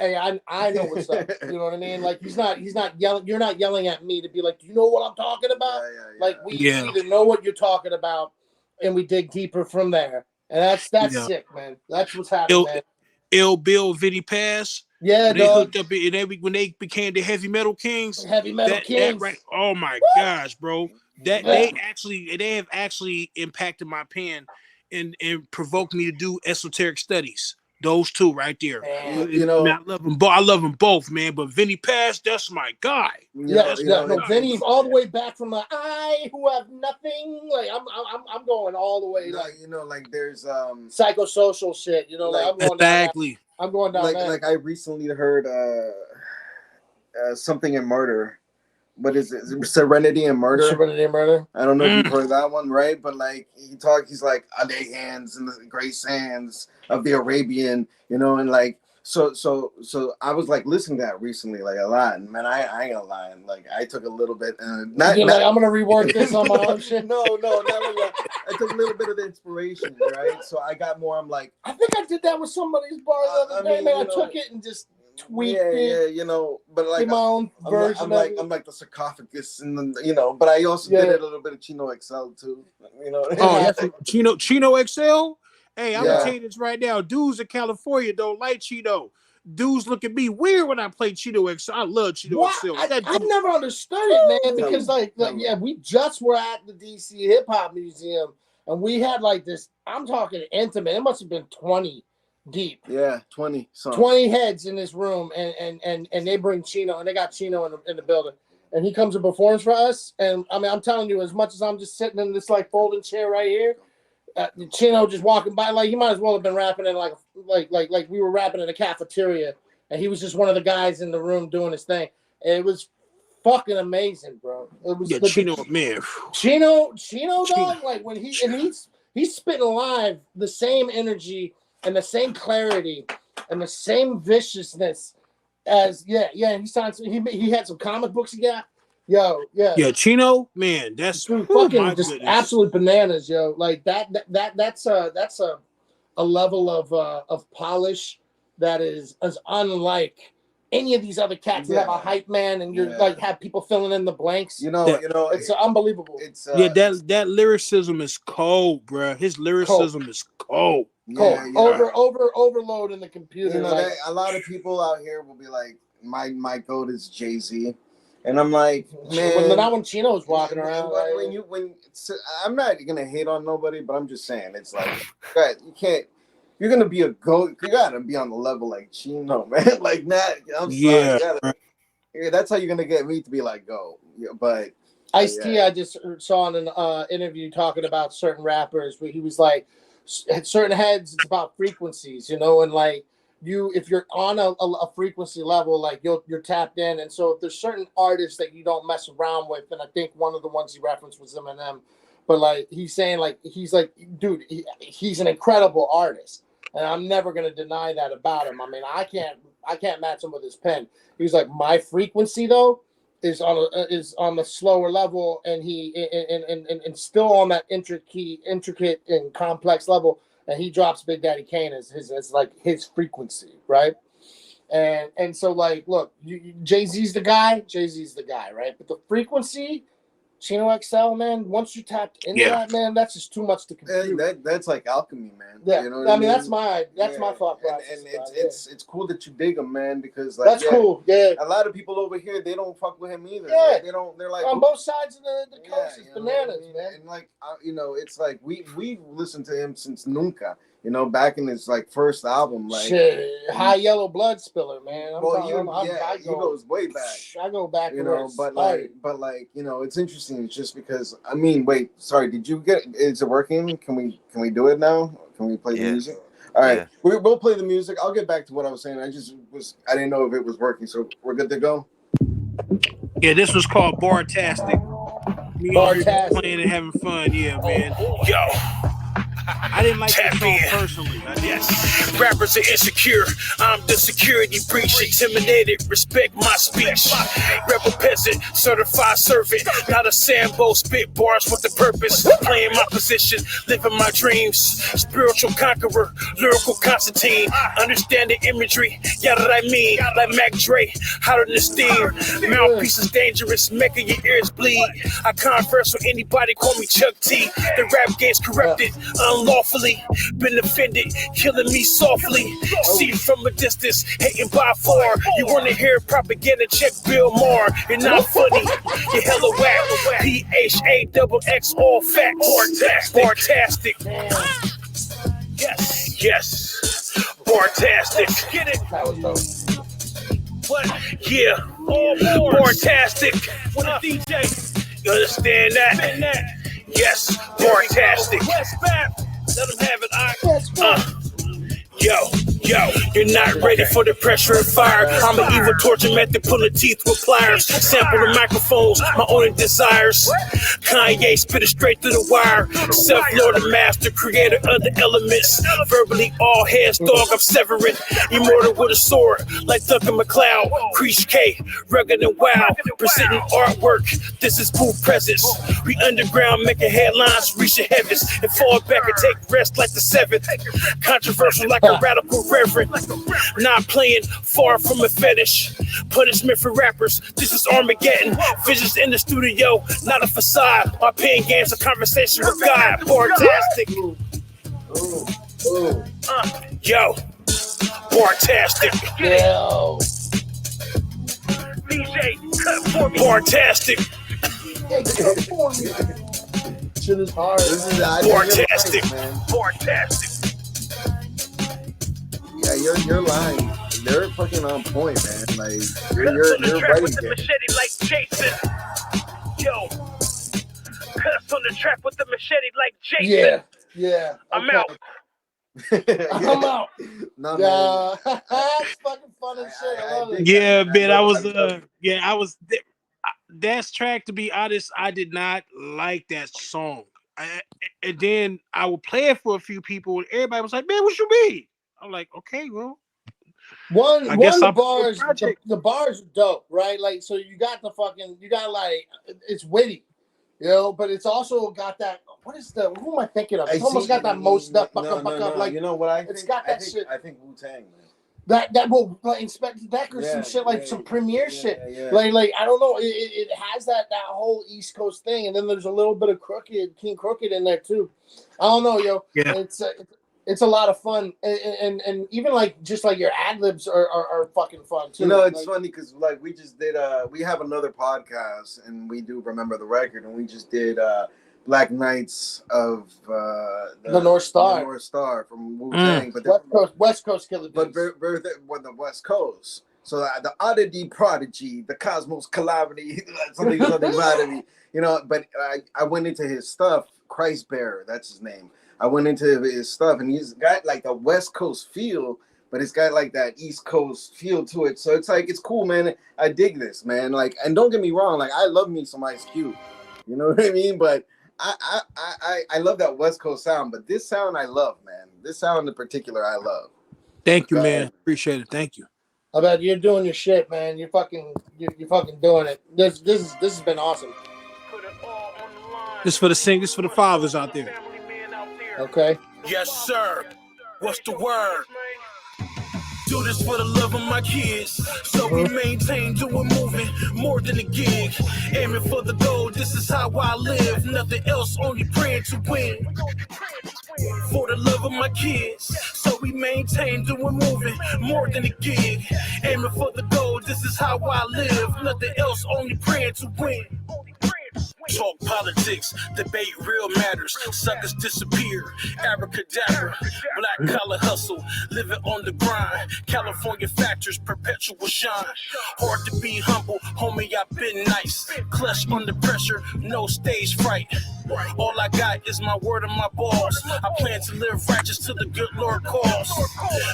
hey, I know what's up. You know what I mean? Like he's not yelling. You're not yelling at me to be like, do you know what I'm talking about? Like we either know what you're talking about, and we dig deeper from there. And that's sick, man. That's what's happening, man. R3beL, Vinny Pass. Yeah, when they hooked up when they became the heavy metal kings. Kings. Oh my gosh, bro. They have actually impacted my pen and provoked me to do esoteric studies. Those two right there. Man. You know, I love them both. I love them both, man. But Vinny Paz, that's my guy. No, Vinny's all the way back from the I who have nothing. Like I'm going all the way. Like like there's psychosocial shit. You know, like I'm going exactly. down. I'm going down. Like I recently heard something in Murder. What is it? Serenity and Murder. Serenity and Murder. I don't know if you've heard that one, right? But like he's like, "Are they hands in the great sands of the Arabian?" You know, and like so I was like listening to that recently, like a lot. And man, I ain't gonna lie, like I took a little bit. Not like, I'm gonna rework this on my own shit. No, not like that. I took a little bit of the inspiration, right? So I got more. I'm like, I think I did that with somebody's bar the other day. Man, I took it and just tweaked it. Yeah, but like my own version. I'm like the sarcophagus, and then but I also did a little bit of Chino XL too. Oh, Chino XL. Hey, I'm gonna tell you this right now. Dudes in California don't like Chino. Dudes look at me weird when I play Chino XL. I love Chino XL. I never understood it, man, because we just were at the DC Hip Hop Museum and we had like this. I'm talking intimate. It must have been 20 deep. Yeah, 20. 20 heads in this room, and they bring Chino, and they got Chino in the building, and he comes and performs for us. And I mean, I'm telling you, as much as I'm just sitting in this like folding chair right here, Chino just walking by, like he might as well have been rapping in like we were rapping in a cafeteria, and he was just one of the guys in the room doing his thing. And it was fucking amazing, bro. It was Chino, man. Chino, dog. Like when he's spitting live the same energy and the same clarity and the same viciousness as he signed. He had some comic books he got. Chino, man, that's fucking just absolute bananas, yo. Like that's a level of polish that is as unlike any of these other cats that have a hype man and you're like have people filling in the blanks. It's unbelievable. It's that lyricism is cold, bro. His lyricism is cold. Overload in the computer. A lot of people out here will be like, my goat is Jay-Z, and I'm like, man, not when Chino's walking around. I'm not gonna hate on nobody, but I'm just saying it's like, guys, you can't. You're gonna be a goat. You gotta be on the level like Chino, man. Like that. I'm sorry. That's how you're gonna get me to be like go. But Ice-T, I just saw in an interview talking about certain rappers where he was like, at certain heads, it's about frequencies, and like if you're on a frequency level, like you're tapped in. And so if there's certain artists that you don't mess around with, and I think one of the ones he referenced was Eminem, but like he's saying, like he's like, dude, he's an incredible artist, and I'm never gonna deny that about him. I mean, I can't match him with his pen. He's like, my frequency though is on the slower level, and he and still on that intricate and complex level. And he drops Big Daddy Kane as his frequency, right? And so like, look, Jay-Z's the guy, right? But the frequency, Chino XL, man, once you tapped into that, man, that's just too much to compute. That's like alchemy, man. Yeah, you know what I mean? that's my thought process. And it's cool that you dig him, man, because like that's cool. Yeah, a lot of people over here, they don't fuck with him either. Yeah, they don't. They're like on both sides of the coast, it's bananas, man. And like it's like we listened to him since Nunca. Back in his like first album, like shit, High Yellow Blood Spiller, man. He goes way back. I go back, but like it's interesting just because I mean, wait, sorry, is it working? Can we do it now? Can we play the music? All right, we'll play the music. I'll get back to what I was saying. I didn't know if it was working, so we're good to go. Yeah, this was called Bartastic. Bartastic, playing and having fun. Yeah, man. Yo. I didn't like that song personally. Yes. Rappers are insecure. I'm the security breach. Intimidated. Respect my speech. Rebel peasant. Certified servant. Not a Sambo. Spit bars with the purpose. Playing my position. Living my dreams. Spiritual conqueror. Lyrical Constantine. Understand the imagery. Yeah, that I mean. Like Mac Dre. Hotter than steam. Mouthpiece is dangerous. Making your ears bleed. I converse with anybody. Call me Chuck T. The rap game's corrupted. Unlawfully, been offended, killing me softly. See from a distance, hating by far. You wanna hear propaganda? Check Bill Maher. You're not funny, you're hella whack. PHAXX, all facts. Bartastic. Yes. Bartastic. Get it? That was dope. What? Yeah. Bartastic. What a DJ. You understand that? Yes. Bartastic. Let them have it. Yo, you're not ready for the pressure and fire. I'm an evil torture method, pulling teeth with pliers. Sample the microphones, my only desires. Kanye spit it straight through the wire. Self-lord, the master, creator of the elements. Verbally, all heads, dog, I'm severing. Immortal with a sword, like Duncan MacLeod. Crease K, rugged and wild. Presenting artwork, this is Boo Presence. We underground, making headlines, reach the heavens. And fall back and take rest like the seventh. Controversial like a radical reverend. Not playing, far from a fetish. Punishment for rappers, this is Armageddon. Visions in the studio, not a facade. My pen games a conversation with God. Bartastic. Yo, Bartastic. Yo. DJ, cut for me. Bartastic. Shit is hard. This is Bartastic. man. Bartastic. Yeah, your line, they're fucking on point, man. Like you're writing with the machete like Jason. Yo, cuss on the track with the machete like Jason. Yeah. I'm out. I'm out. No, Yeah, it's fucking fun and shit. I love it. Yeah, man. I was. That track, to be honest, I did not like that song. And then I would play it for a few people, and everybody was like, "Man, what you mean?" I'm like, "Okay, well." The bars are dope, right? Like, so you got like, it's witty, you know, but it's also got that. Who am I thinking of? It's almost got that most stuff. Like, you know what I think? It's got that shit. I think Wu-Tang, man. That will like Inspector Deck or some shit, like some premiere shit. Yeah. Like I don't know. It has that whole East Coast thing, and then there's a little bit of King Crooked in there too. I don't know, yo. Yeah. It's a lot of fun, and even like just like your ad libs are fucking fun too. You know, it's funny because like we just did we have another podcast and we do Remember the Record, and we just did Black Knights of the North Star. The North Star from Wu-Tang, but West Coast Killer Bees. But the West Coast. So the Oddity Prodigy, the Cosmos Calamity, something Oddity. You know, but I went into his stuff. Christ Bearer, that's his name. I went into his stuff, and he's got like the West Coast feel, but it's got like that East Coast feel to it. So it's like, it's cool, man. I dig this, man. Like, and don't get me wrong, like I love me some Ice Cube. You know what I mean? But I love that West Coast sound, but this sound I love, man. This sound in particular I love. Thank you, man. Appreciate it. Thank you. I bet you're doing your shit, man. You're fucking doing it. This has been awesome. This for the fathers out there. Okay. Yes, sir. What's the word? Do this for the love of my kids, so we maintain doing moving more than a gig. Aiming for the goal, this is how I live. Nothing else, only praying to win. For the love of my kids, so we maintain doing moving more than a gig. Aiming for the goal, this is how I live. Nothing else, only praying to win. Talk politics, debate real matters. Suckers disappear, abracadabra. Black collar hustle, living on the grind. California factors, perpetual shine. Hard to be humble, homie, I've been nice. Clutch under pressure, no stage fright. All I got is my word and my balls. I plan to live righteous till the good Lord calls.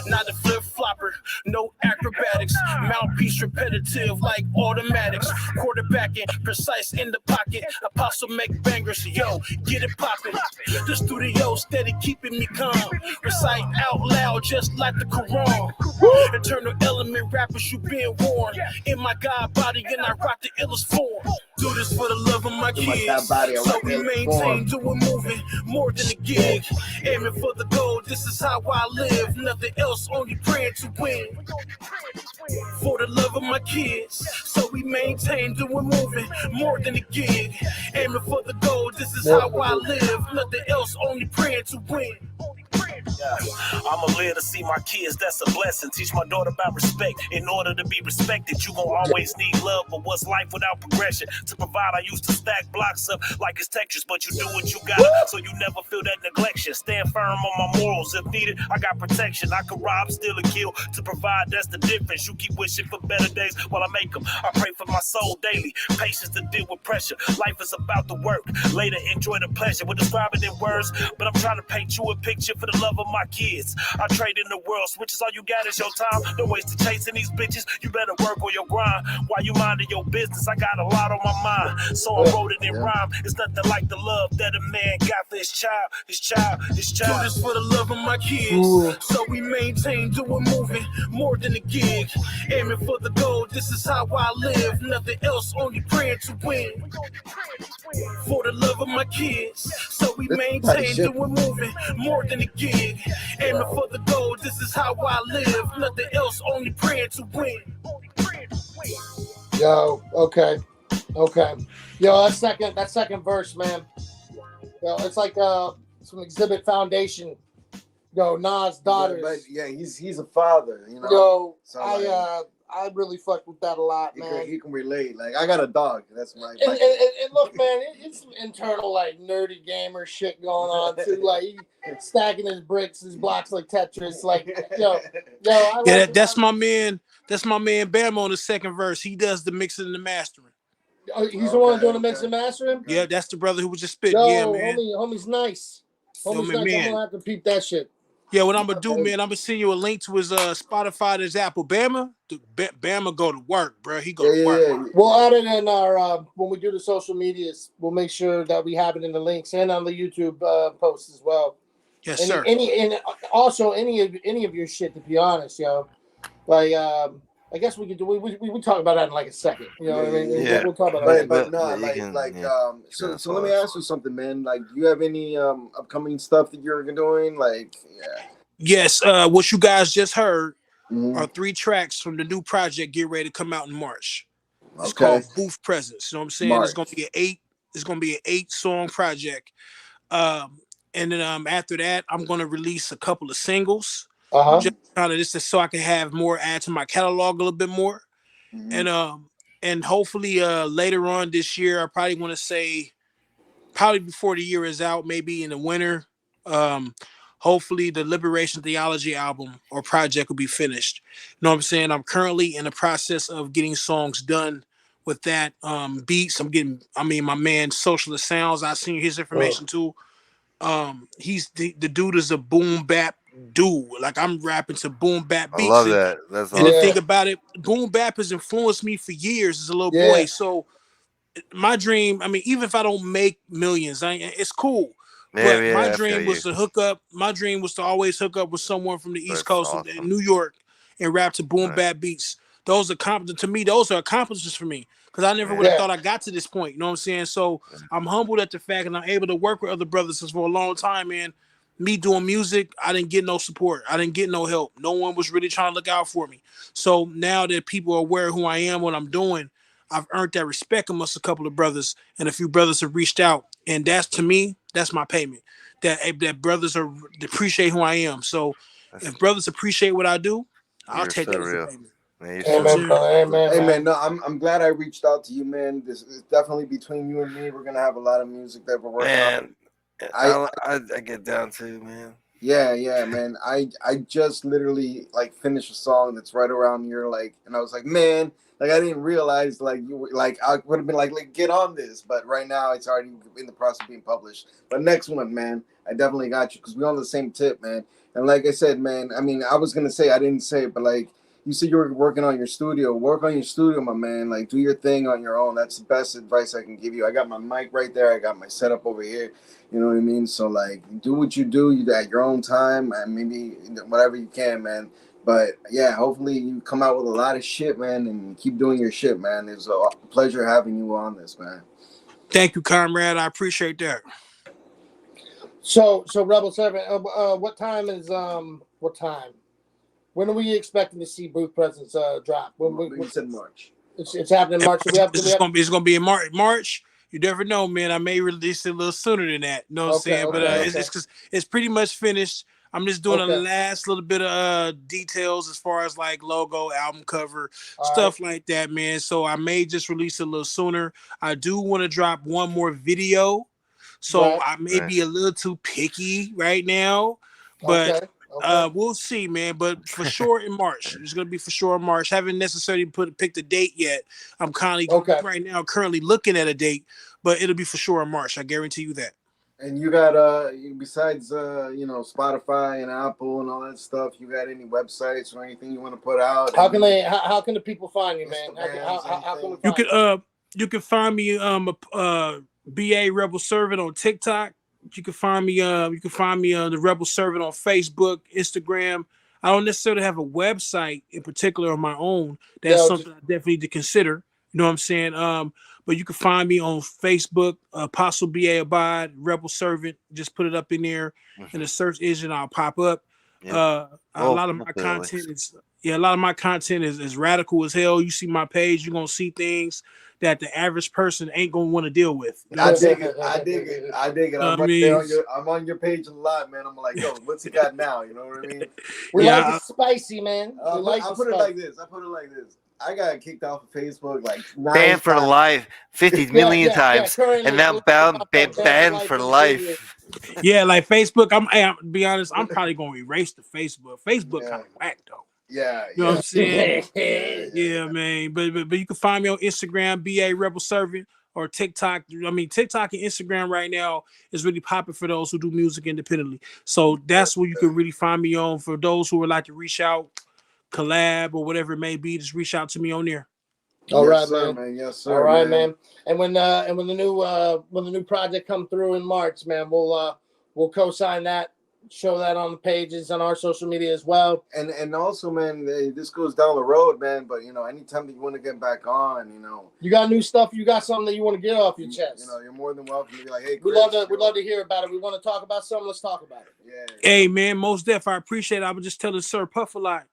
Not a flip-flopper, no acrobatics. Mouthpiece repetitive like automatics. Quarterbacking, precise in the pocket. Apostle make bangers, yo, get it poppin'. The studio steady keeping me calm. Recite out loud just like the Quran. Eternal element rappers, you been warned. In my God body and I rock the illest form. Do this for the love of my kids, so we maintain doing moving more than a gig. Aiming for the goal, this is how I live. Nothing else, only praying to win. For the love of my kids, so we maintain doing moving more than a gig. Aiming for the goal, this is how I live. Nothing else, only praying to win. Yeah. I'ma live to see my kids, that's a blessing. Teach my daughter about respect. In order to be respected, you gon' always need love. But what's life without progression? To provide, I used to stack blocks up like it's Tetris, but you do what you gotta, so you never feel that neglection. Stand firm on my morals. If needed, I got protection. I can rob, steal, and kill. To provide, that's the difference. You keep wishing for better days while I make them. I pray for my soul daily. Patience to deal with pressure. Life is about the work. Later, enjoy the pleasure. We'll describe it in words, but I'm trying to paint you a picture for the love of my kids. I trade in the world, switches, all you got is your time. No waste to chasing these bitches, you better work on your grind. While you minding your business, I got a lot on my mind. So I wrote it in rhyme. It's nothing like the love that a man got for his child, his child, his child. Do this for the love of my kids, so we maintain, doing moving more than a gig. Aiming for the goal, this is how I live. Nothing else, only praying to win. For the love of my kids, so we maintain, doing moving more than a gig. Aiming for the goal, this is how I live. Nothing else, only praying to win. Yo, okay. Yo, that second verse, man. Yo, it's like some Exhibit Foundation. Yo, Nas' daughters. But yeah, he's a father, you know. Yo, so I really fucked with that a lot, man. He can relate. Like, I got a dog. That's my. And look, man, it's some internal like nerdy gamer shit going on too. Like he stacking his bricks, his blocks like Tetris. Like yo. Yeah, that's my man. That's my man Bama on the second verse. He does the mixing and the mastering. Oh, he's the one doing the mix and mastering? Yeah, that's the brother who was just spitting. Yo, yeah, man. Homie's nice. Homie's nice. Man. I'm gonna have to peep that shit. Yeah, what I'm gonna do, man, I'm gonna send you a link to his Spotify and his Apple. Bama go to work, bro. He go to work. Yeah. We'll add it in our when we do the social medias. We'll make sure that we have it in the links and on the YouTube posts as well. Yes, sir. And also any of your shit, to be honest, yo. Like I guess we could do. We talk about that in like a second. You know what I mean? Yeah. We'll talk about that. But no, So let me ask you something, man. Like, do you have any upcoming stuff that you're doing? Like, yeah. Yes. What you guys just heard are 3 tracks from the new project getting ready to come out in March. It's called Booth Presence. You know what I'm saying? March. It's gonna be an 8-song project. And then after that, I'm gonna release a couple of singles. Just kind of this is so I can have more add to my catalog a little bit more. And hopefully later on this year, I probably want to say probably before the year is out, maybe in the winter. Hopefully the Liberation Theology album or project will be finished. You know what I'm saying? I'm currently in the process of getting songs done with that beats. My man Socialist Sounds, I seen his information too. He's the dude is a boom bap dude. Like I'm rapping to boom bap beats. I love that. That's and the thing about it, boom bap has influenced me for years as a little boy. So my dream, even if I don't make millions, it's cool. But my dream was to hook up. My dream was to always hook up with someone from the East Coast in New York and rap to boom bap beats. Those are accomplishments for me. Because I never would have thought I got to this point. You know what I'm saying? So I'm humbled at the fact that I'm able to work with other brothers for a long time, man. Me doing music, I didn't get no support. I didn't get no help. No one was really trying to look out for me. So now that people are aware of who I am, what I'm doing, I've earned that respect amongst a couple of brothers, and a few brothers have reached out. And that's, to me, that's my payment. That brothers appreciate who I am. So if brothers appreciate what I do, I'll take that as a payment. Hey man, no, I'm glad I reached out to you, man. This is definitely between you and me. We're gonna have a lot of music that we're working on. I get down too, man. Yeah, man. I just literally like finished a song that's right around your and I was like, man, like I didn't realize you were I would have been like get on this, but right now it's already in the process of being published. But next one, man, I definitely got you because we're on the same tip, man. And like I said, man, I was gonna say I didn't say it, but you said you were working on your studio. Work on your studio, my man. Like, do your thing on your own. That's the best advice I can give you. I got my mic right there. I got my setup over here. You know what I mean? So, do what you do at your own time and maybe whatever you can, man. But, yeah, hopefully you come out with a lot of shit, man, and keep doing your shit, man. It's a pleasure having you on this, man. Thank you, comrade. I appreciate that. So Rebel 7, what time is, what time? When are we expecting to see Booth Presence drop? We said March. It's happening in March. It's gonna be in March. You never know, man. I may release it a little sooner than that. You know what I'm saying? But it's pretty much finished. I'm just doing Okay. a last little bit of details as far as like logo, album cover, All stuff like that, man. So I may just release it a little sooner. I do want to drop one more video. So Right. I may be a little too picky right now, but Okay. Okay. we'll see, man. But for sure in March, it's gonna be for sure in March. Haven't necessarily picked a date yet. I'm Okay. currently looking at a date, but it'll be for sure in March. I guarantee you that. And you got besides Spotify and Apple and all that stuff, you got any websites or anything you want to put out? How can they? How can the people find you, man? How can we You find you can find me BA Rebel Servant on TikTok. You can find me the Rebel Servant on Facebook, Instagram. I don't necessarily have a website in particular of my own. That's something I definitely need to consider. You know what I'm saying? But you can find me on Facebook, Apostle BA Abide, Rebel Servant. Just put it up in there in the search engine. I'll pop up. A lot of my content is radical as hell. You see my page, you're gonna see things that the average person ain't gonna want to deal with. I dig it. I'm on your page a lot, man. I'm like, yo, what's he got now? You know what I mean? We like it spicy, man. I put it like this. I got kicked off of Facebook like banned for life 50 million times, and now banned for life. Yeah, like Facebook. To be honest, I'm probably gonna erase the Facebook. Facebook kind of whack though. Yeah, you know what I'm saying? Yeah, man. But you can find me on Instagram, BA Rebel Servant, or TikTok. I mean, TikTok and Instagram right now is really popping for those who do music independently. So that's where you can really find me on. For those who would like to reach out, collab, or whatever it may be, just reach out to me on there. All right, man. Yes, sir. All right, man. And when the new project come through in March, man, we'll co-sign that, show that on the pages on our social media as well. And also, man, this goes down the road, man. But anytime that you want to get back on, you got new stuff, you got something that you want to get off your chest. You're more than welcome to be like, hey, Chris, we'd love to hear about it. We want to talk about something. Let's talk about it. Yeah. Hey, man, most def, I appreciate it. I was just telling Sir Puff a lot.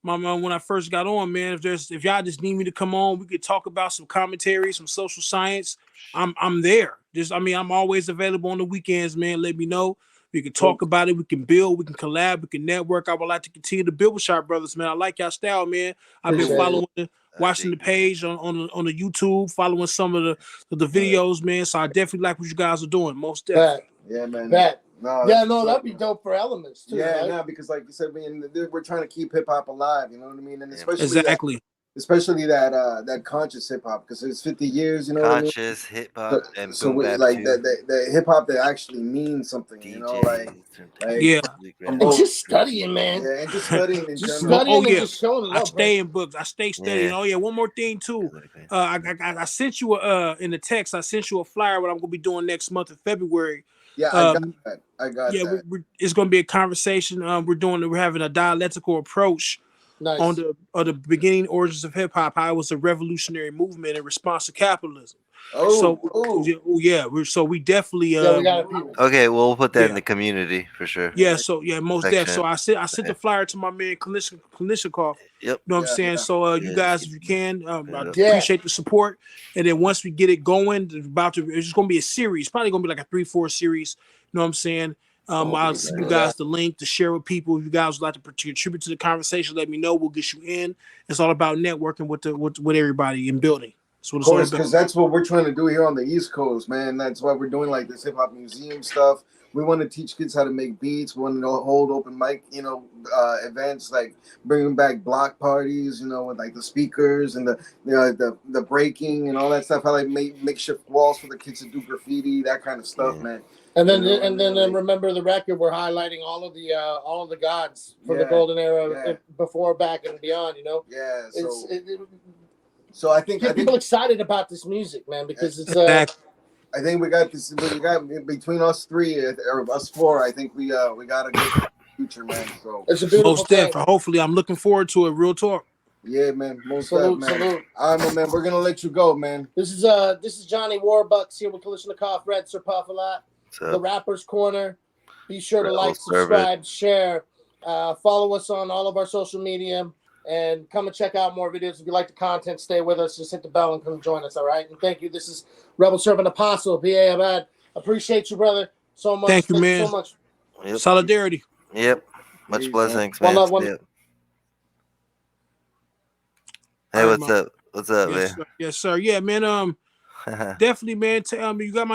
My man, when I first got on, man, if y'all just need me to come on, we could talk about some commentary, some social science. I'm there. I'm always available on the weekends, man. Let me know. We can talk about it. We can build. We can collab. We can network. I would like to continue to build with Sharp Brothers, man. I like y'all style, man. I've been following, watching the page on the YouTube, following some of the videos, man. So I definitely like what you guys are doing. Most definitely. Yeah, man. That'd be dope for Elements too. Yeah, right? because like you said, we're trying to keep hip hop alive. You know what I mean? And especially especially that conscious hip hop, because it's 50 years. You know, conscious hip hop and so like the hip hop that actually means something. DJ, and just studying, man. Yeah, and just studying in just general. studying and just showing it up. I stay in books. I stay studying. Yeah. Oh yeah, one more thing too. I sent you in the text. I sent you a flyer what I'm gonna be doing next month in February. Yeah, I got that. It's gonna be a conversation. We're having a dialectical approach. Nice. On the beginning origins of hip hop, how it was a revolutionary movement in response to capitalism. We definitely okay. Well, we'll put that in the community for sure. Yeah, most definitely. So I sent the flyer to my man Kalishnikov. Yep. You know what I'm saying? So you guys, if you can, I Yeah. appreciate the support. And then once we get it going, it's just gonna be a series. Probably gonna be like a 3-4 series. You know what I'm saying? I'll send you guys the link to share with people. If you guys would like to contribute to the conversation, let me know. We'll get you in. It's all about networking with everybody in building. So of course, because that's what we're trying to do here on the East Coast, man. That's why we're doing like this hip hop museum stuff. We want to teach kids how to make beats. We want to hold open mic, events, like bringing back block parties, with like the speakers and the breaking and all that stuff. How like make makeshift walls for the kids to do graffiti, that kind of stuff, man. And then remember the record. We're highlighting all of the gods from the golden era, before, back, and beyond. Yeah. So I think people excited about this music, man, because it's. I think we got this. We got between us three or us four. I think we got a good future, man. So it's a beautiful thing. Hopefully, I'm looking forward to it. Real talk. Yeah, man. Salute. All right, man. We're gonna let you go, man. This is Johnny Warbucks here with Kalishnikov, Red Sir Puff-A-Lot, the Rappers Corner. Be sure to like, subscribe, share, follow us on all of our social media, and come and check out more videos. If you like the content, stay with us. Just hit the bell and come join us. All right. And thank you. This is Rebel Servant Apostle, B.A. Abad. Appreciate you, brother, so much. Thank you, man. So much. Solidarity. Yep. Much Peace, man. blessings, One man. love, one. Yep. All Hey, right, what's man. up? What's up, Yes, man? sir. Yes, sir. Yeah, man. Definitely, man. You got my